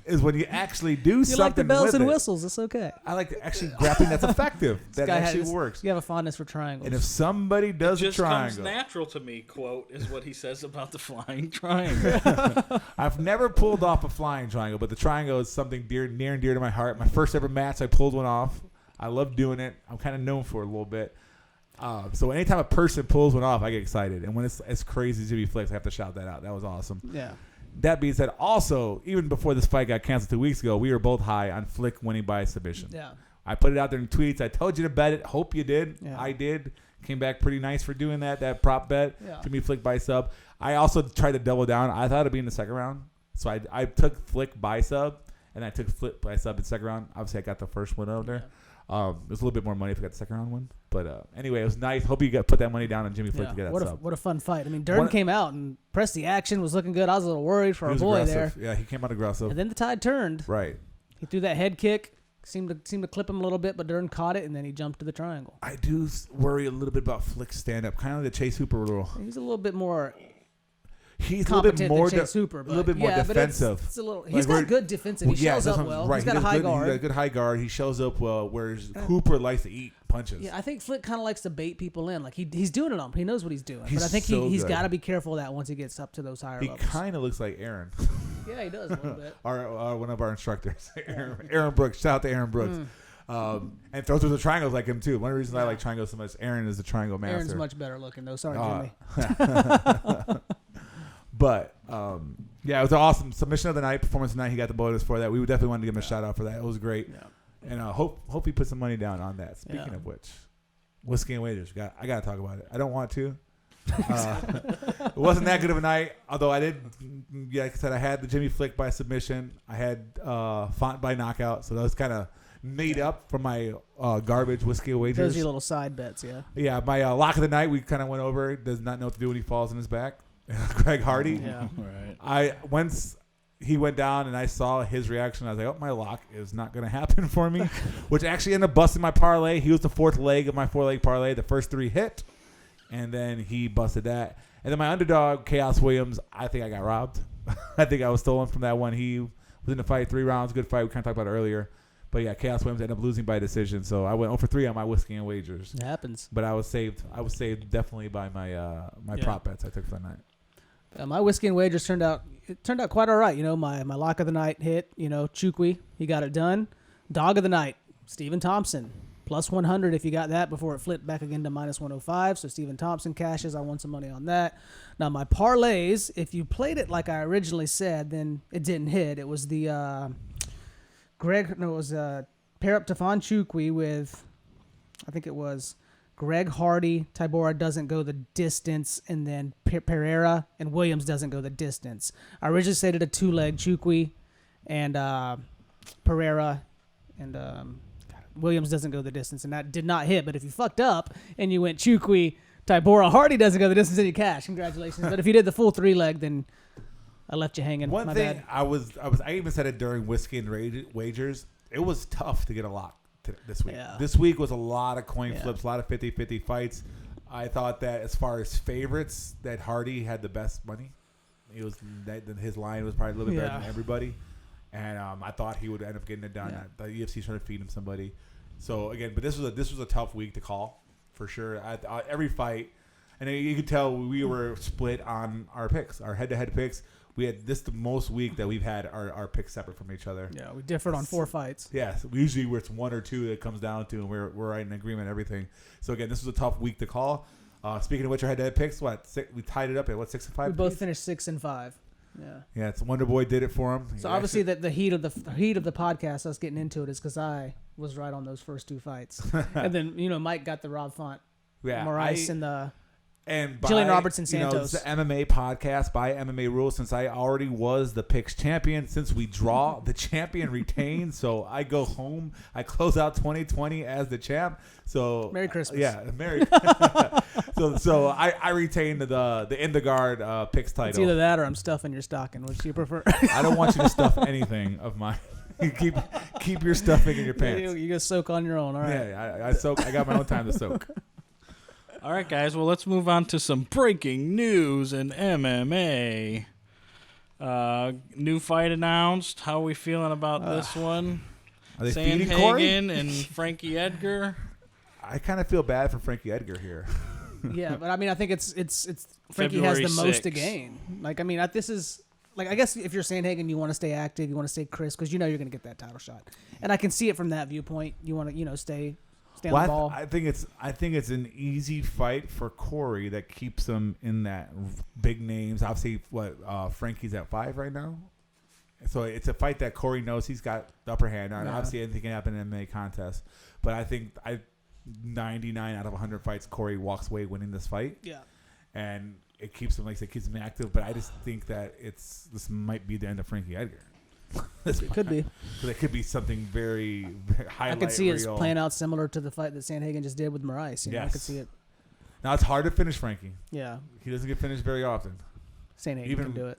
is when you actually do something. You like the bells with and it. whistles. It's okay. I like actually grappling that's effective. That actually works. You have a fondness for triangles. And if somebody does a triangle. It just comes natural to me, quote, is what he says about the flying triangle. I've never pulled off a flying triangle, but the triangle is something near and dear to my heart. My first ever match, I pulled one off. I love doing it. I'm kind of known for it a little bit. So anytime a person pulls one off, I get excited. And when it's as crazy as Jimmy Flick, I have to shout that out. That was awesome. Yeah. That being said, also, even before this fight got canceled 2 weeks ago, we were both high on Flick winning by submission. Yeah. I put it out there in tweets. I told you to bet it. Hope you did. Yeah. I did. Came back pretty nice for doing that prop bet. Yeah. Jimmy Flick by sub. I also tried to double down. I thought it'd be in the second round. So I took Flick by sub. and I took Flick by sub in second round. Obviously, I got the first one out there. It was a little bit more money if I got the second round one. But anyway, it was nice. Hope you put that money down on Jimmy Flick to get that sub. What a fun fight. I mean, Dern came out and pressed the action, was looking good. I was a little worried for our boy aggressive. there. Yeah, he came out aggressive. And then the tide turned. Right. He threw that head kick. Seemed to clip him a little bit, but Dern caught it, and then he jumped to the triangle. I do worry a little bit about Flick's stand-up. Kind of the Chase Hooper rule. He's a little bit more... He's a little bit more defensive. It's a little. He's got good defensive. He shows up well. Right. He's got a high guard. He's got a good high guard. He shows up well. Whereas Hooper likes to eat punches. Yeah, I think Flick kind of likes to bait people in. Like he's doing it on. He knows what he's doing. But I think he's got to be careful of that once he gets up to those higher levels. He kind of looks like Aaron. Yeah, he does a little bit. One of our instructors, Aaron Brooks. Shout out to Aaron Brooks. And throws through the triangles like him too. One of the reasons I like triangles so much, Aaron is the triangle master. Aaron's much better looking though. Sorry, Jimmy. But, yeah, it was an awesome submission of the night, performance of the night. He got the bonus for that. We definitely wanted to give him a shout out for that. It was great. Yeah. And hope he put some money down on that. Speaking of which, whiskey and wagers. I got to talk about it. I don't want to. It wasn't that good of a night, although I did, like I said, I had the Jimmy Flick by submission. I had Font by knockout. So that was kind of made up from my garbage whiskey and wagers. Those are your little side bets, yeah. Yeah, my lock of the night, we kind of went over. Does not know what to do when he falls on his back. Greg Hardy. Yeah, right. Once he went down and I saw his reaction, I was like, "Oh, my lock is not going to happen for me," which actually ended up busting my parlay. He was the fourth leg of my 4-leg parlay. The first 3 hit, and then he busted that. And then my underdog, Chaos Williams, I think I got robbed. I think I was stolen from that one. He was in the fight, 3 rounds, good fight. We kind of talked about it earlier. But yeah, Chaos Williams ended up losing by decision. So I went 0 for 3 on my whiskey and wagers. It happens. But I was saved. I was saved definitely by my prop bets I took for that night. My whiskey and wagers turned out quite all right. You know, my lock of the night hit. You know, Chukwi, he got it done. Dog of the night, Stephen Thompson, plus 100 if you got that before it flipped back again to minus 105. So Stephen Thompson cashes. I won some money on that. Now my parlays, if you played it like I originally said, then it didn't hit. It was the pair up Tafon Chukwi with, I think it was Greg Hardy, Tybura doesn't go the distance, and then Pereira and Williams doesn't go the distance. I originally said it a 2-leg Chukwi and Pereira and Williams doesn't go the distance, and that did not hit. But if you fucked up and you went Chukwi, Tybura, Hardy doesn't go the distance, and you cash. Congratulations. But if you did the full 3-leg, then I left you hanging. One My thing bad. I even said it during whiskey and wagers. It was tough to get a lock this week. Yeah. This week was a lot of coin flips, a lot of 50-50 fights. I thought that as far as favorites, that Hardy had the best money. His line was probably a little bit better than everybody, and I thought he would end up getting it done. Yeah. The UFC's trying to feed him somebody. So again, but this was a tough week to call for sure. Every fight, and you could tell we were split on our picks, our head-to-head picks. We had the most week that we've had our picks separate from each other. Yeah, we differed on 4 fights. Yeah, so usually it's 1 or 2 that it comes down to, and we're right in agreement on everything. So again, this was a tough week to call. Speaking of which, our head-to-head picks, we tied it up at 6-5. We both finished 6-5. Yeah. Yeah, it's Wonder Boy did it for him. So obviously, the heat of the podcast, us getting into it, is because I was right on those first 2 fights, and then Mike got the Rob Font, Moraes, and the. And Jillian Robertson Santos. This is an MMA podcast by MMA rules. Since I already was the picks champion, since we draw, the champion retains. So I go home. I close out 2020 as the champ. So Merry Christmas. Yeah, Merry. so I retained the in the guard picks title. It's either that or I'm stuffing your stocking. Which do you prefer? I don't want you to stuff anything of mine. keep your stuffing in your pants. You go soak on your own. All right. Yeah, I soak. I got my own time to soak. All right, guys. Well, let's move on to some breaking news in MMA. New fight announced. How are we feeling about this one? Are they feeding Corey? Sandhagen and Frankie Edgar. I kind of feel bad for Frankie Edgar here. Yeah, but I mean, I think it's Frankie has the most to 6th. gain. Like, I mean, this is like, I guess if you're Sandhagen, you want to stay active, you want to stay crisp because you're going to get that title shot, and I can see it from that viewpoint. You want to stay on the ball. I think it's an easy fight for Corey that keeps him in that big names. Obviously, Frankie's at 5 right now, so it's a fight that Corey knows he's got the upper hand on. Yeah. Obviously, anything can happen in an MMA contest, but I think 99 out of 100 fights, Corey walks away winning this fight. Yeah, and it keeps him, keeps him active. But I just think that this might be the end of Frankie Edgar. It could be. Because it could be something very, very highlight I could see reel. it playing out similar to the fight that Sandhagen just did with Moraes. You know, I could see it. Now, it's hard to finish Frankie. Yeah. He doesn't get finished very often. Sandhagen can do it.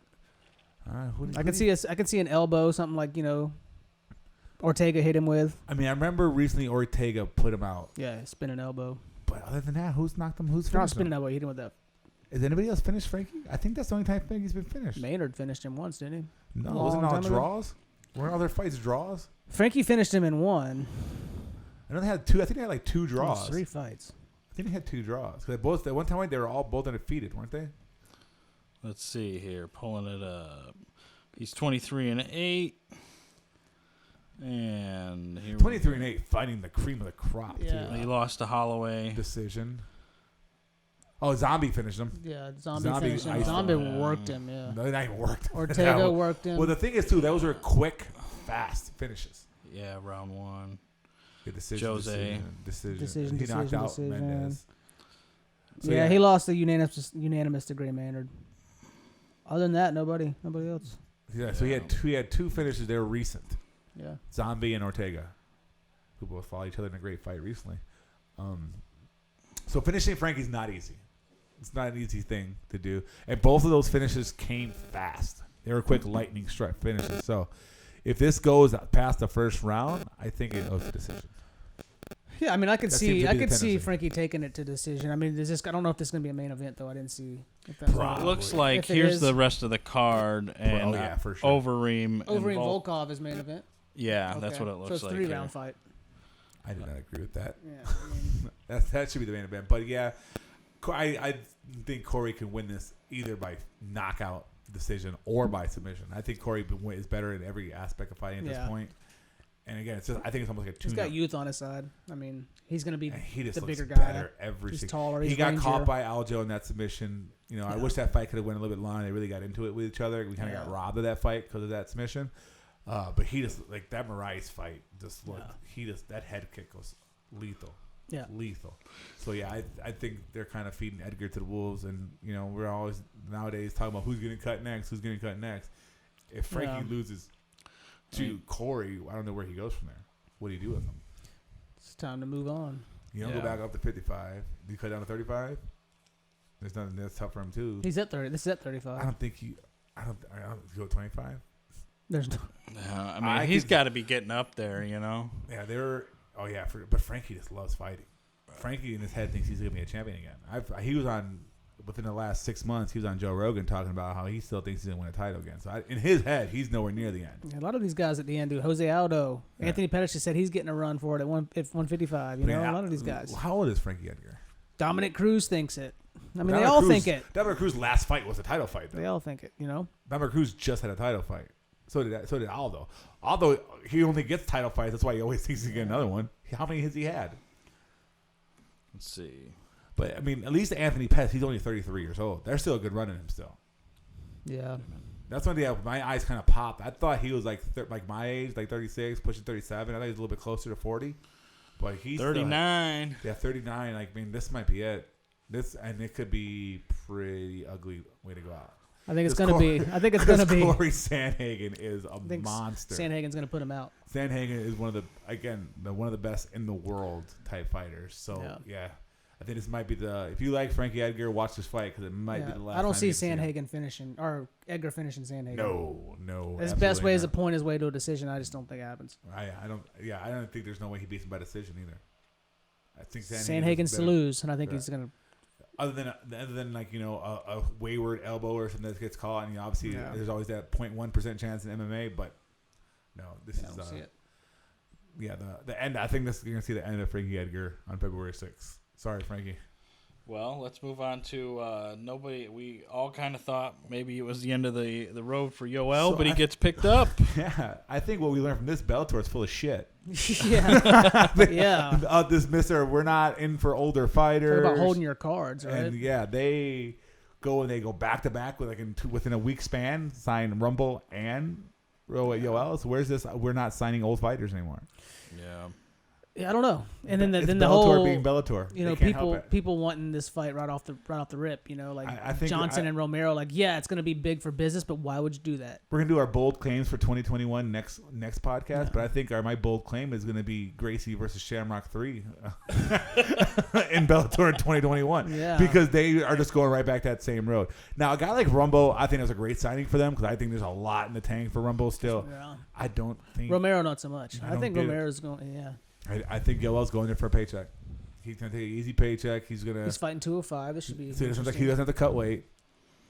I can see an elbow, something like, Ortega hit him with. I mean, I remember recently Ortega put him out. Yeah, spinning elbow. But other than that, who's knocked him? Who's finished not spinning elbow? He hit him with that. Has anybody else finished Frankie? I think that's the only time Frankie's been finished. Maynard finished him once, didn't he? No, wasn't all draws? Weren't other fights draws? Frankie finished him in one. I know they had two. I think they had like 2 draws. 3 fights. I think they had 2 draws. Cause both at one time they were all both undefeated, weren't they? Let's see here, pulling it up. He's 23-8, and here 23-8, fighting the cream of the crop. Yeah. Too. He lost to Holloway. Decision. Oh, Zombie finished him. Yeah, Zombie finished him. Zombie worked him. Yeah. No, not even worked. Ortega worked him. Well, the thing is too, those were quick, fast finishes. Yeah, round 1. The decision. Jose. Decision. He knocked out Mendez. So, he lost the unanimous to Gray Maynard. Other than that, nobody else. Yeah, so he had 2 finishes. They were recent. Yeah. Zombie and Ortega, who both fought each other in a great fight recently. So finishing Frankie's not easy. It's not an easy thing to do. And both of those finishes came fast. They were quick lightning strike finishes. So if this goes past the first round, I think it goes to decision. Yeah, I mean, I could see Frankie taking it to decision. I mean, I don't know if this is going to be a main event, though. I didn't see. It looks like here's the rest of the card. And for sure. Overeem Volkov is main event. Yeah, okay. That's what it looks like. So it's a 3-round fight. I do not agree with that. Yeah, I mean, that should be the main event. But yeah, I think Corey can win this either by knockout decision or by submission. I think Corey is better in every aspect of fighting at this point. And again, I think it's almost like a tune-up. He's got youth on his side. I mean, he's going to be the bigger guy. Better he's taller. He's got caught by Aljo in that submission. I wish that fight could have went a little bit longer. They really got into it with each other. We kind of got robbed of that fight because of that submission. But he just like that Moraes fight. That head kick was lethal. Yeah, lethal. So yeah, I think they're kind of feeding Edgar to the wolves, and we're always nowadays talking about who's going to cut next. If Frankie loses to Corey, I don't know where he goes from there. What do you do with him? It's time to move on. You don't go back up to 55. Do you cut down to 35? There's nothing that's tough for him too. He's at 30. This is at 35. I don't go 25. There's no. I mean, he's got to be getting up there, Yeah, but Frankie just loves fighting. Frankie in his head thinks he's gonna be a champion again. He was on within the last 6 months. He was on Joe Rogan talking about how he still thinks he's gonna win a title again. So in his head, he's nowhere near the end. Yeah, a lot of these guys at the end do. Jose Aldo, Anthony Pettis just said he's getting a run for it at 155. A lot of these guys. How old is Frankie Edgar? Dominic Cruz thinks it. I mean, they all think it. Dominic Cruz's last fight was a title fight, though. They all think it. Dominic Cruz just had a title fight. So did Aldo. Although he only gets title fights, that's why he always thinks he's going to get another one. How many has he had? Let's see. But, I mean, at least Anthony Pettis, he's only 33 years old. There's still a good run in him still. Yeah. That's when my eyes kind of popped. I thought he was like my age, like 36, pushing 37. I thought he was a little bit closer to 40. But he's 39. 39. Like, I mean, this might be it. And it could be pretty ugly way to go out. I think it's going to be. Corey Sandhagen is a monster. Sandhagen's going to put him out. Sandhagen is one of the best in the world type fighters. So yeah, I think this might be if you like Frankie Edgar, watch this fight because it might be the last. I don't see Sandhagen finishing or Edgar finishing Sandhagen. No. His best way is to point his way to a decision. I just don't think it happens. I don't think there's no way he beats him by decision either. I think Sandhagen's to lose, and I think he's going to. Other than like a wayward elbow or something that gets caught, and obviously there's always that 0.1% chance in MMA, but no, this is see it. The end. I think you're gonna see the end of Frankie Edgar on February 6th. Sorry, Frankie. Well, let's move on to nobody. We all kind of thought maybe it was the end of the road for Yoel, but he gets picked up. Yeah, I think what we learned from this Bellator is full of shit. Yeah, yeah. This Mister, we're not in for older fighters. Talk about holding your cards, right? And they go back to back within a week span. Sign Rumble and Yoel. So where's this? We're not signing old fighters anymore. Yeah. I don't know. And then the Bellator whole being Bellator. You know, people wanting this fight right off the rip. You know, like I think Johnson and Romero. Like, yeah, it's gonna be big for business, but why would you do that? We're gonna do our bold claims for 2021 next podcast. Yeah. But I think my bold claim is gonna be Gracie versus Shamrock 3 in Bellator in 2021. Yeah, because they are just going right back that same road. Now, a guy like Rumble, I think that's a great signing for them because I think there's a lot in the tank for Rumble still. Yeah. I don't think Romero not so much. I think Romero's going. Yeah. I think Yoel's going there for a paycheck. He's going to take an easy paycheck. He's fighting 205. This should be. So he doesn't have to cut weight.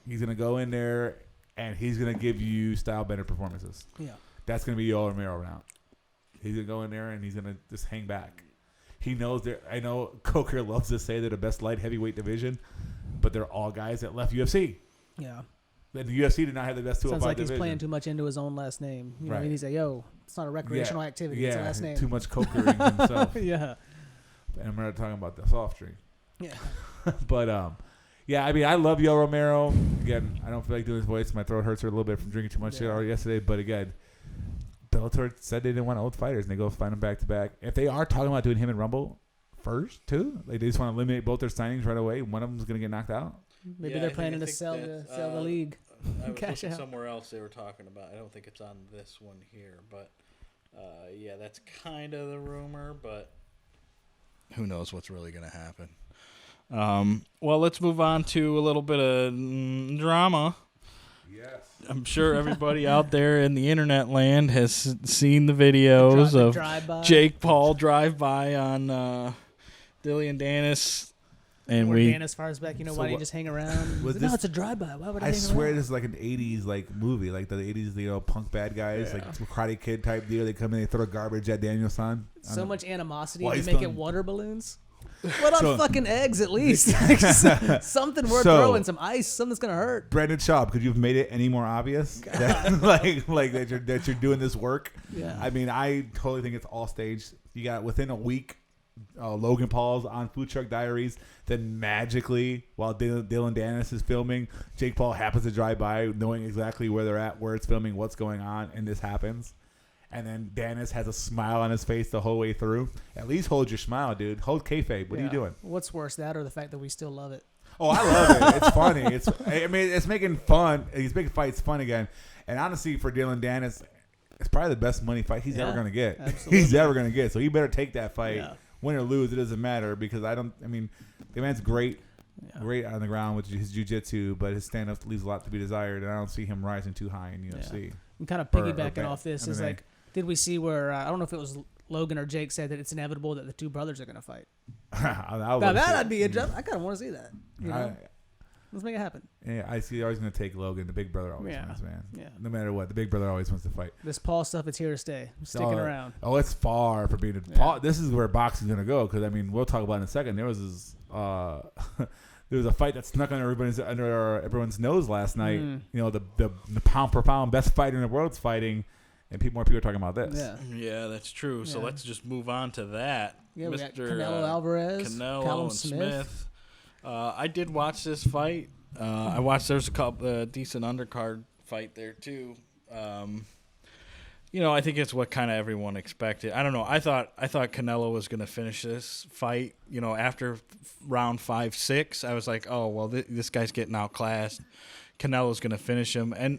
He's going to go in there, and he's going to give you style bender performances. Yeah. That's going to be Yoel Romero round. He's going to go in there, and he's going to just hang back. He knows that. I know Coker loves to say they're the best light heavyweight division, but they're all guys that left UFC. Yeah. And the UFC did not have the best 205 Sounds like division. He's playing too much into his own last name. You know, right. He's like, yo, it's not a recreational activity. It's a last name. Too much cokering himself. Yeah. And I'm not talking about the soft drink. Yeah. But, yeah, I mean, I love Yoel Romero. Again, I don't feel like doing his voice. My throat hurts a little bit from drinking too much shit already yesterday. But, again, Bellator said they didn't want old fighters, and they go find them back-to-back. If they are talking about doing him and Rumble first, too, like they just want to eliminate both their signings right away, one of them is going to get knocked out. Maybe they're planning to sell the league. I was looking somewhere else they were talking about. I don't think it's on this one here, but yeah, that's kind of the rumor, but who knows what's really going to happen. Well, let's move on to a little bit of drama. Yes. I'm sure everybody out there in the internet land has seen the videos of Jake Paul drive by on Dillian Danis. And Danis far as back, why do you just hang around? No, it's a drive-by. Why would I swear this is like an 80s movie, like the 80s, punk bad guys, like Karate Kid type deal. They come in, they throw garbage at Daniel-san. So much animosity to make it water balloons. What on fucking eggs at least? Something worth throwing, some ice, something that's gonna hurt. Brandon Schaub, could you have made it any more obvious that, like that you're doing this work? Yeah. I mean, I totally think it's all staged. You got within a week. Logan Paul's on Food Truck Diaries. Then magically, while Dylan Danis is filming, Jake Paul happens to drive by, knowing exactly where they're at, where it's filming, what's going on, and this happens. And then Danis has a smile on his face the whole way through. At least hold your smile, dude. Hold kayfabe. What are you doing? What's worse, that or the fact that we still love it? Oh, I love it. It's funny. It's making fun. He's making fights fun again. And honestly, for Dylan Danis, it's probably the best money fight he's ever going to get. Absolutely. He's ever going to get. So he better take that fight. Yeah. Win or lose, it doesn't matter because the man's great on the ground with his jiu-jitsu, but his stand-up leaves a lot to be desired, and I don't see him rising too high in UFC. Yeah. I'm kind of piggybacking off this. Is like, did we see where, I don't know if it was Logan or Jake said that it's inevitable that the two brothers are going to fight? I'd be interested. I kind of want to see that. Let's make it happen. Yeah, I see. They're always going to take Logan. The big brother always wins, man. Yeah. No matter what, the big brother always wants to fight. This Paul stuff, it's here to stay. I'm sticking around. Oh, it's far from being Paul. This is where boxing's going to go because we'll talk about it in a second. There was this, there was a fight that snuck under everyone's nose last night. The pound per pound best fighter in the world's fighting, and more people are talking about this. Yeah, that's true. So let's just move on to that. Yeah, we got Canelo Alvarez, Callum Smith. I did watch this fight. There's a couple decent undercard fight there too. I think it's what kind of everyone expected. I don't know. I thought Canelo was going to finish this fight. After round 5-6, I was like, oh well, this guy's getting outclassed. Canelo's going to finish him, and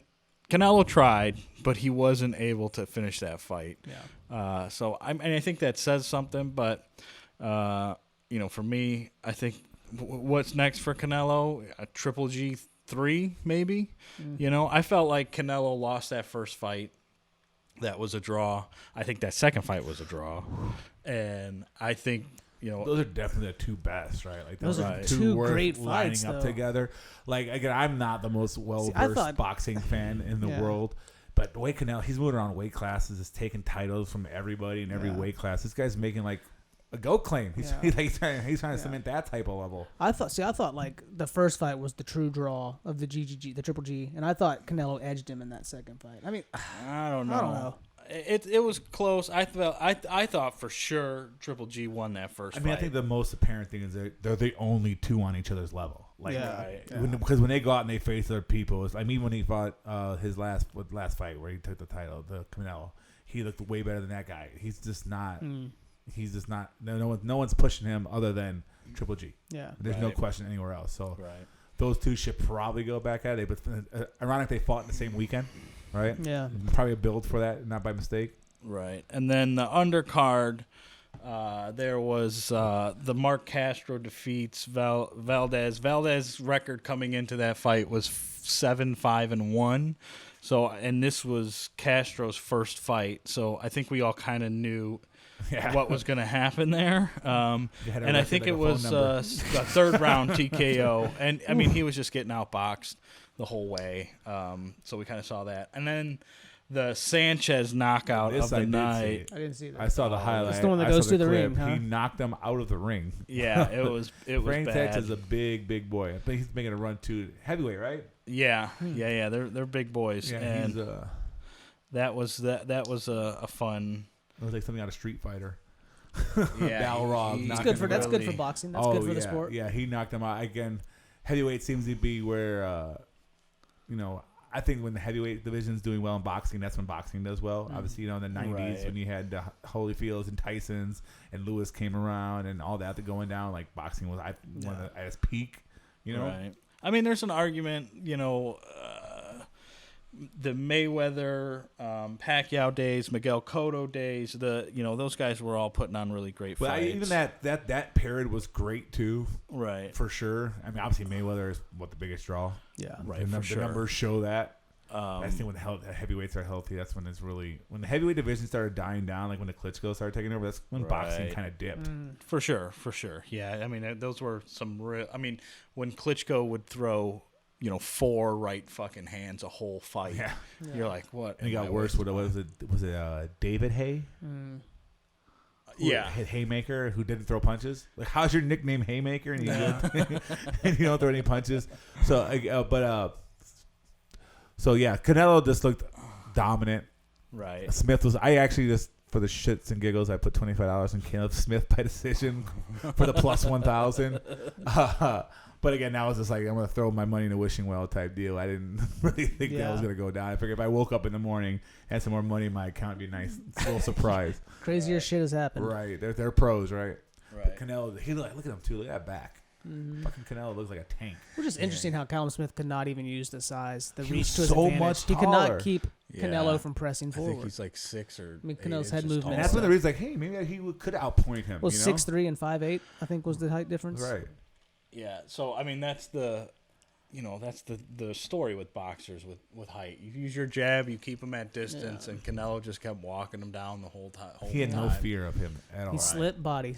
Canelo tried, but he wasn't able to finish that fight. Yeah. So I think that says something, but for me, I think. What's next for Canelo? A Triple G3, maybe? I felt like Canelo lost that first fight. That was a draw. I think that second fight was a draw. And I think, those are definitely the two best, right? Like those are two great fights lining up together. Like, again, I'm not the most well-versed boxing fan in the world. But the way Canelo, he's moving around weight classes, is taking titles from everybody in every weight class. This guy's making, a GOAT claim. He's trying to cement that type of level. I thought like the first fight was the true draw of the Triple G, and I thought Canelo edged him in that second fight. I mean, I don't know. It was close. I thought for sure Triple G won that first fight. I think the most apparent thing is they're the only two on each other's level. Because when they go out and they face other people, when he fought his last fight where he took the title, the Canelo, he looked way better than that guy. He's just not. he's just not. No one's pushing him other than Triple G. Yeah, there's no question anywhere else. So Right. those two should probably go back at it. But ironic they fought in the same weekend, right? Yeah, probably a build for that, not by mistake. Right. And then the undercard, there was the Mark Castro defeats Valdez. Valdez's record coming into that fight was 7-5-1. So, and this was Castro's first fight. So I think we all kind of knew what was going to happen there. And I think it was a third round TKO. And I mean, he was just getting outboxed the whole way. So we kind of saw that. And then the Sanchez knockout of the night. I didn't see that. I saw the highlight. It's the one that goes through the ring, huh? He knocked him out of the ring. Yeah, it was Frank bad. Sanchez is a big boy. I think he's making a run to heavyweight, right? Yeah. They're big boys. Yeah, and he's that was a fun. It was like something out of Street Fighter. Yeah, Balrog. That's good for boxing. That's good for the sport. Yeah, he knocked him out again. Heavyweight seems to be where I think when the heavyweight division's doing well in boxing, that's when boxing does well. Obviously, in the 90s when you had Holyfields and Tyson's and Lewis came around and all that going down, like boxing was at its peak, Right. I mean, there's an argument, the Mayweather, Pacquiao days, Miguel Cotto days, those guys were all putting on really great fights. But even that period was great too. Right. For sure. I mean, obviously Mayweather is the biggest draw. Yeah. Right. The numbers show that. I think when the heavyweights are healthy, that's when it's really when the heavyweight division started dying down, like when the Klitschko started taking over. That's when boxing kind of dipped. For sure. Yeah. I mean, those were some real. I mean, when Klitschko would throw 4 right fucking hands a whole fight. Yeah. You're like, what? And it got worse. What was it? Was it David Hay? Yeah. Haymaker, who didn't throw punches. Like, how's your nickname Haymaker? And and you don't throw any punches. So, Canelo just looked dominant. Right. Smith was. I actually just for the shits and giggles, I put $25 in Caleb Smith by decision for the plus 1,000. But again, that was just like, I'm going to throw my money in a wishing well type deal. I didn't really think that was going to go down. I figured if I woke up in the morning, had some more money in my account, it'd be nice. It's a little surprise. Crazier shit has happened. Right. They're pros, right? Right. But Canelo, look at him too. Look at that back. Fucking Canelo looks like a tank. Which is interesting how Callum Smith could not even use the size, the reach to his so advantage. much He could not taller. keep Canelo from pressing I forward. think he's like 6 or. I mean, 8 Canelo's head inches movement. And that's when the reason, like, hey, maybe he could outpoint him. Well, 6'3" and 5'8", I think was the height difference. Right. Yeah. So I mean, that's the story with boxers with height. You use your jab, you keep him at distance, and Canelo just kept walking him down the whole time. He had no fear of him at all. He slip body,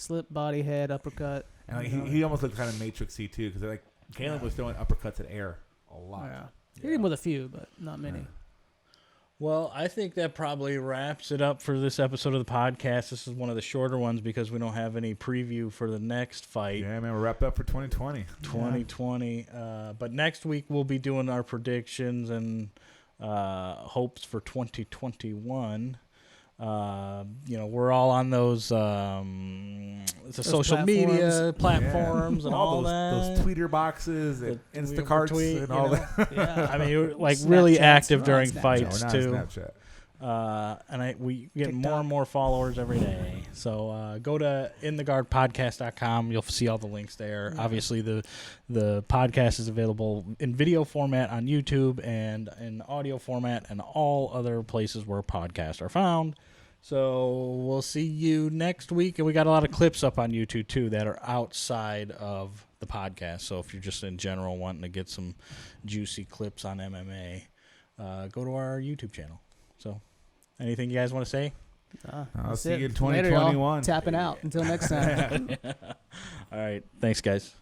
head, uppercut. And like, he almost looked kind of Matrix-y too, because like Caleb was throwing uppercuts at air a lot. Yeah. Hit him with a few, but not many. Yeah. Well, I think that probably wraps it up for this episode of the podcast. This is one of the shorter ones because we don't have any preview for the next fight. Yeah, man, we're wrapped up for 2020. 2020. But next week we'll be doing our predictions and hopes for 2021. We're all on those social media platforms and all those tweeter boxes and Instacarts and all that. Yeah. I mean, you're like really active during fights too. Snapchat. And we get more and more followers every day. So go to intheguardpodcast.com. You'll see all the links there. Yeah. Obviously, the podcast is available in video format on YouTube and in audio format and all other places where podcasts are found. So we'll see you next week. And we got a lot of clips up on YouTube, too, that are outside of the podcast. So if you're just in general wanting to get some juicy clips on MMA, go to our YouTube channel. So anything you guys want to say? I'll see you in 2021. Later, tapping out. Until next time. All right. Thanks, guys.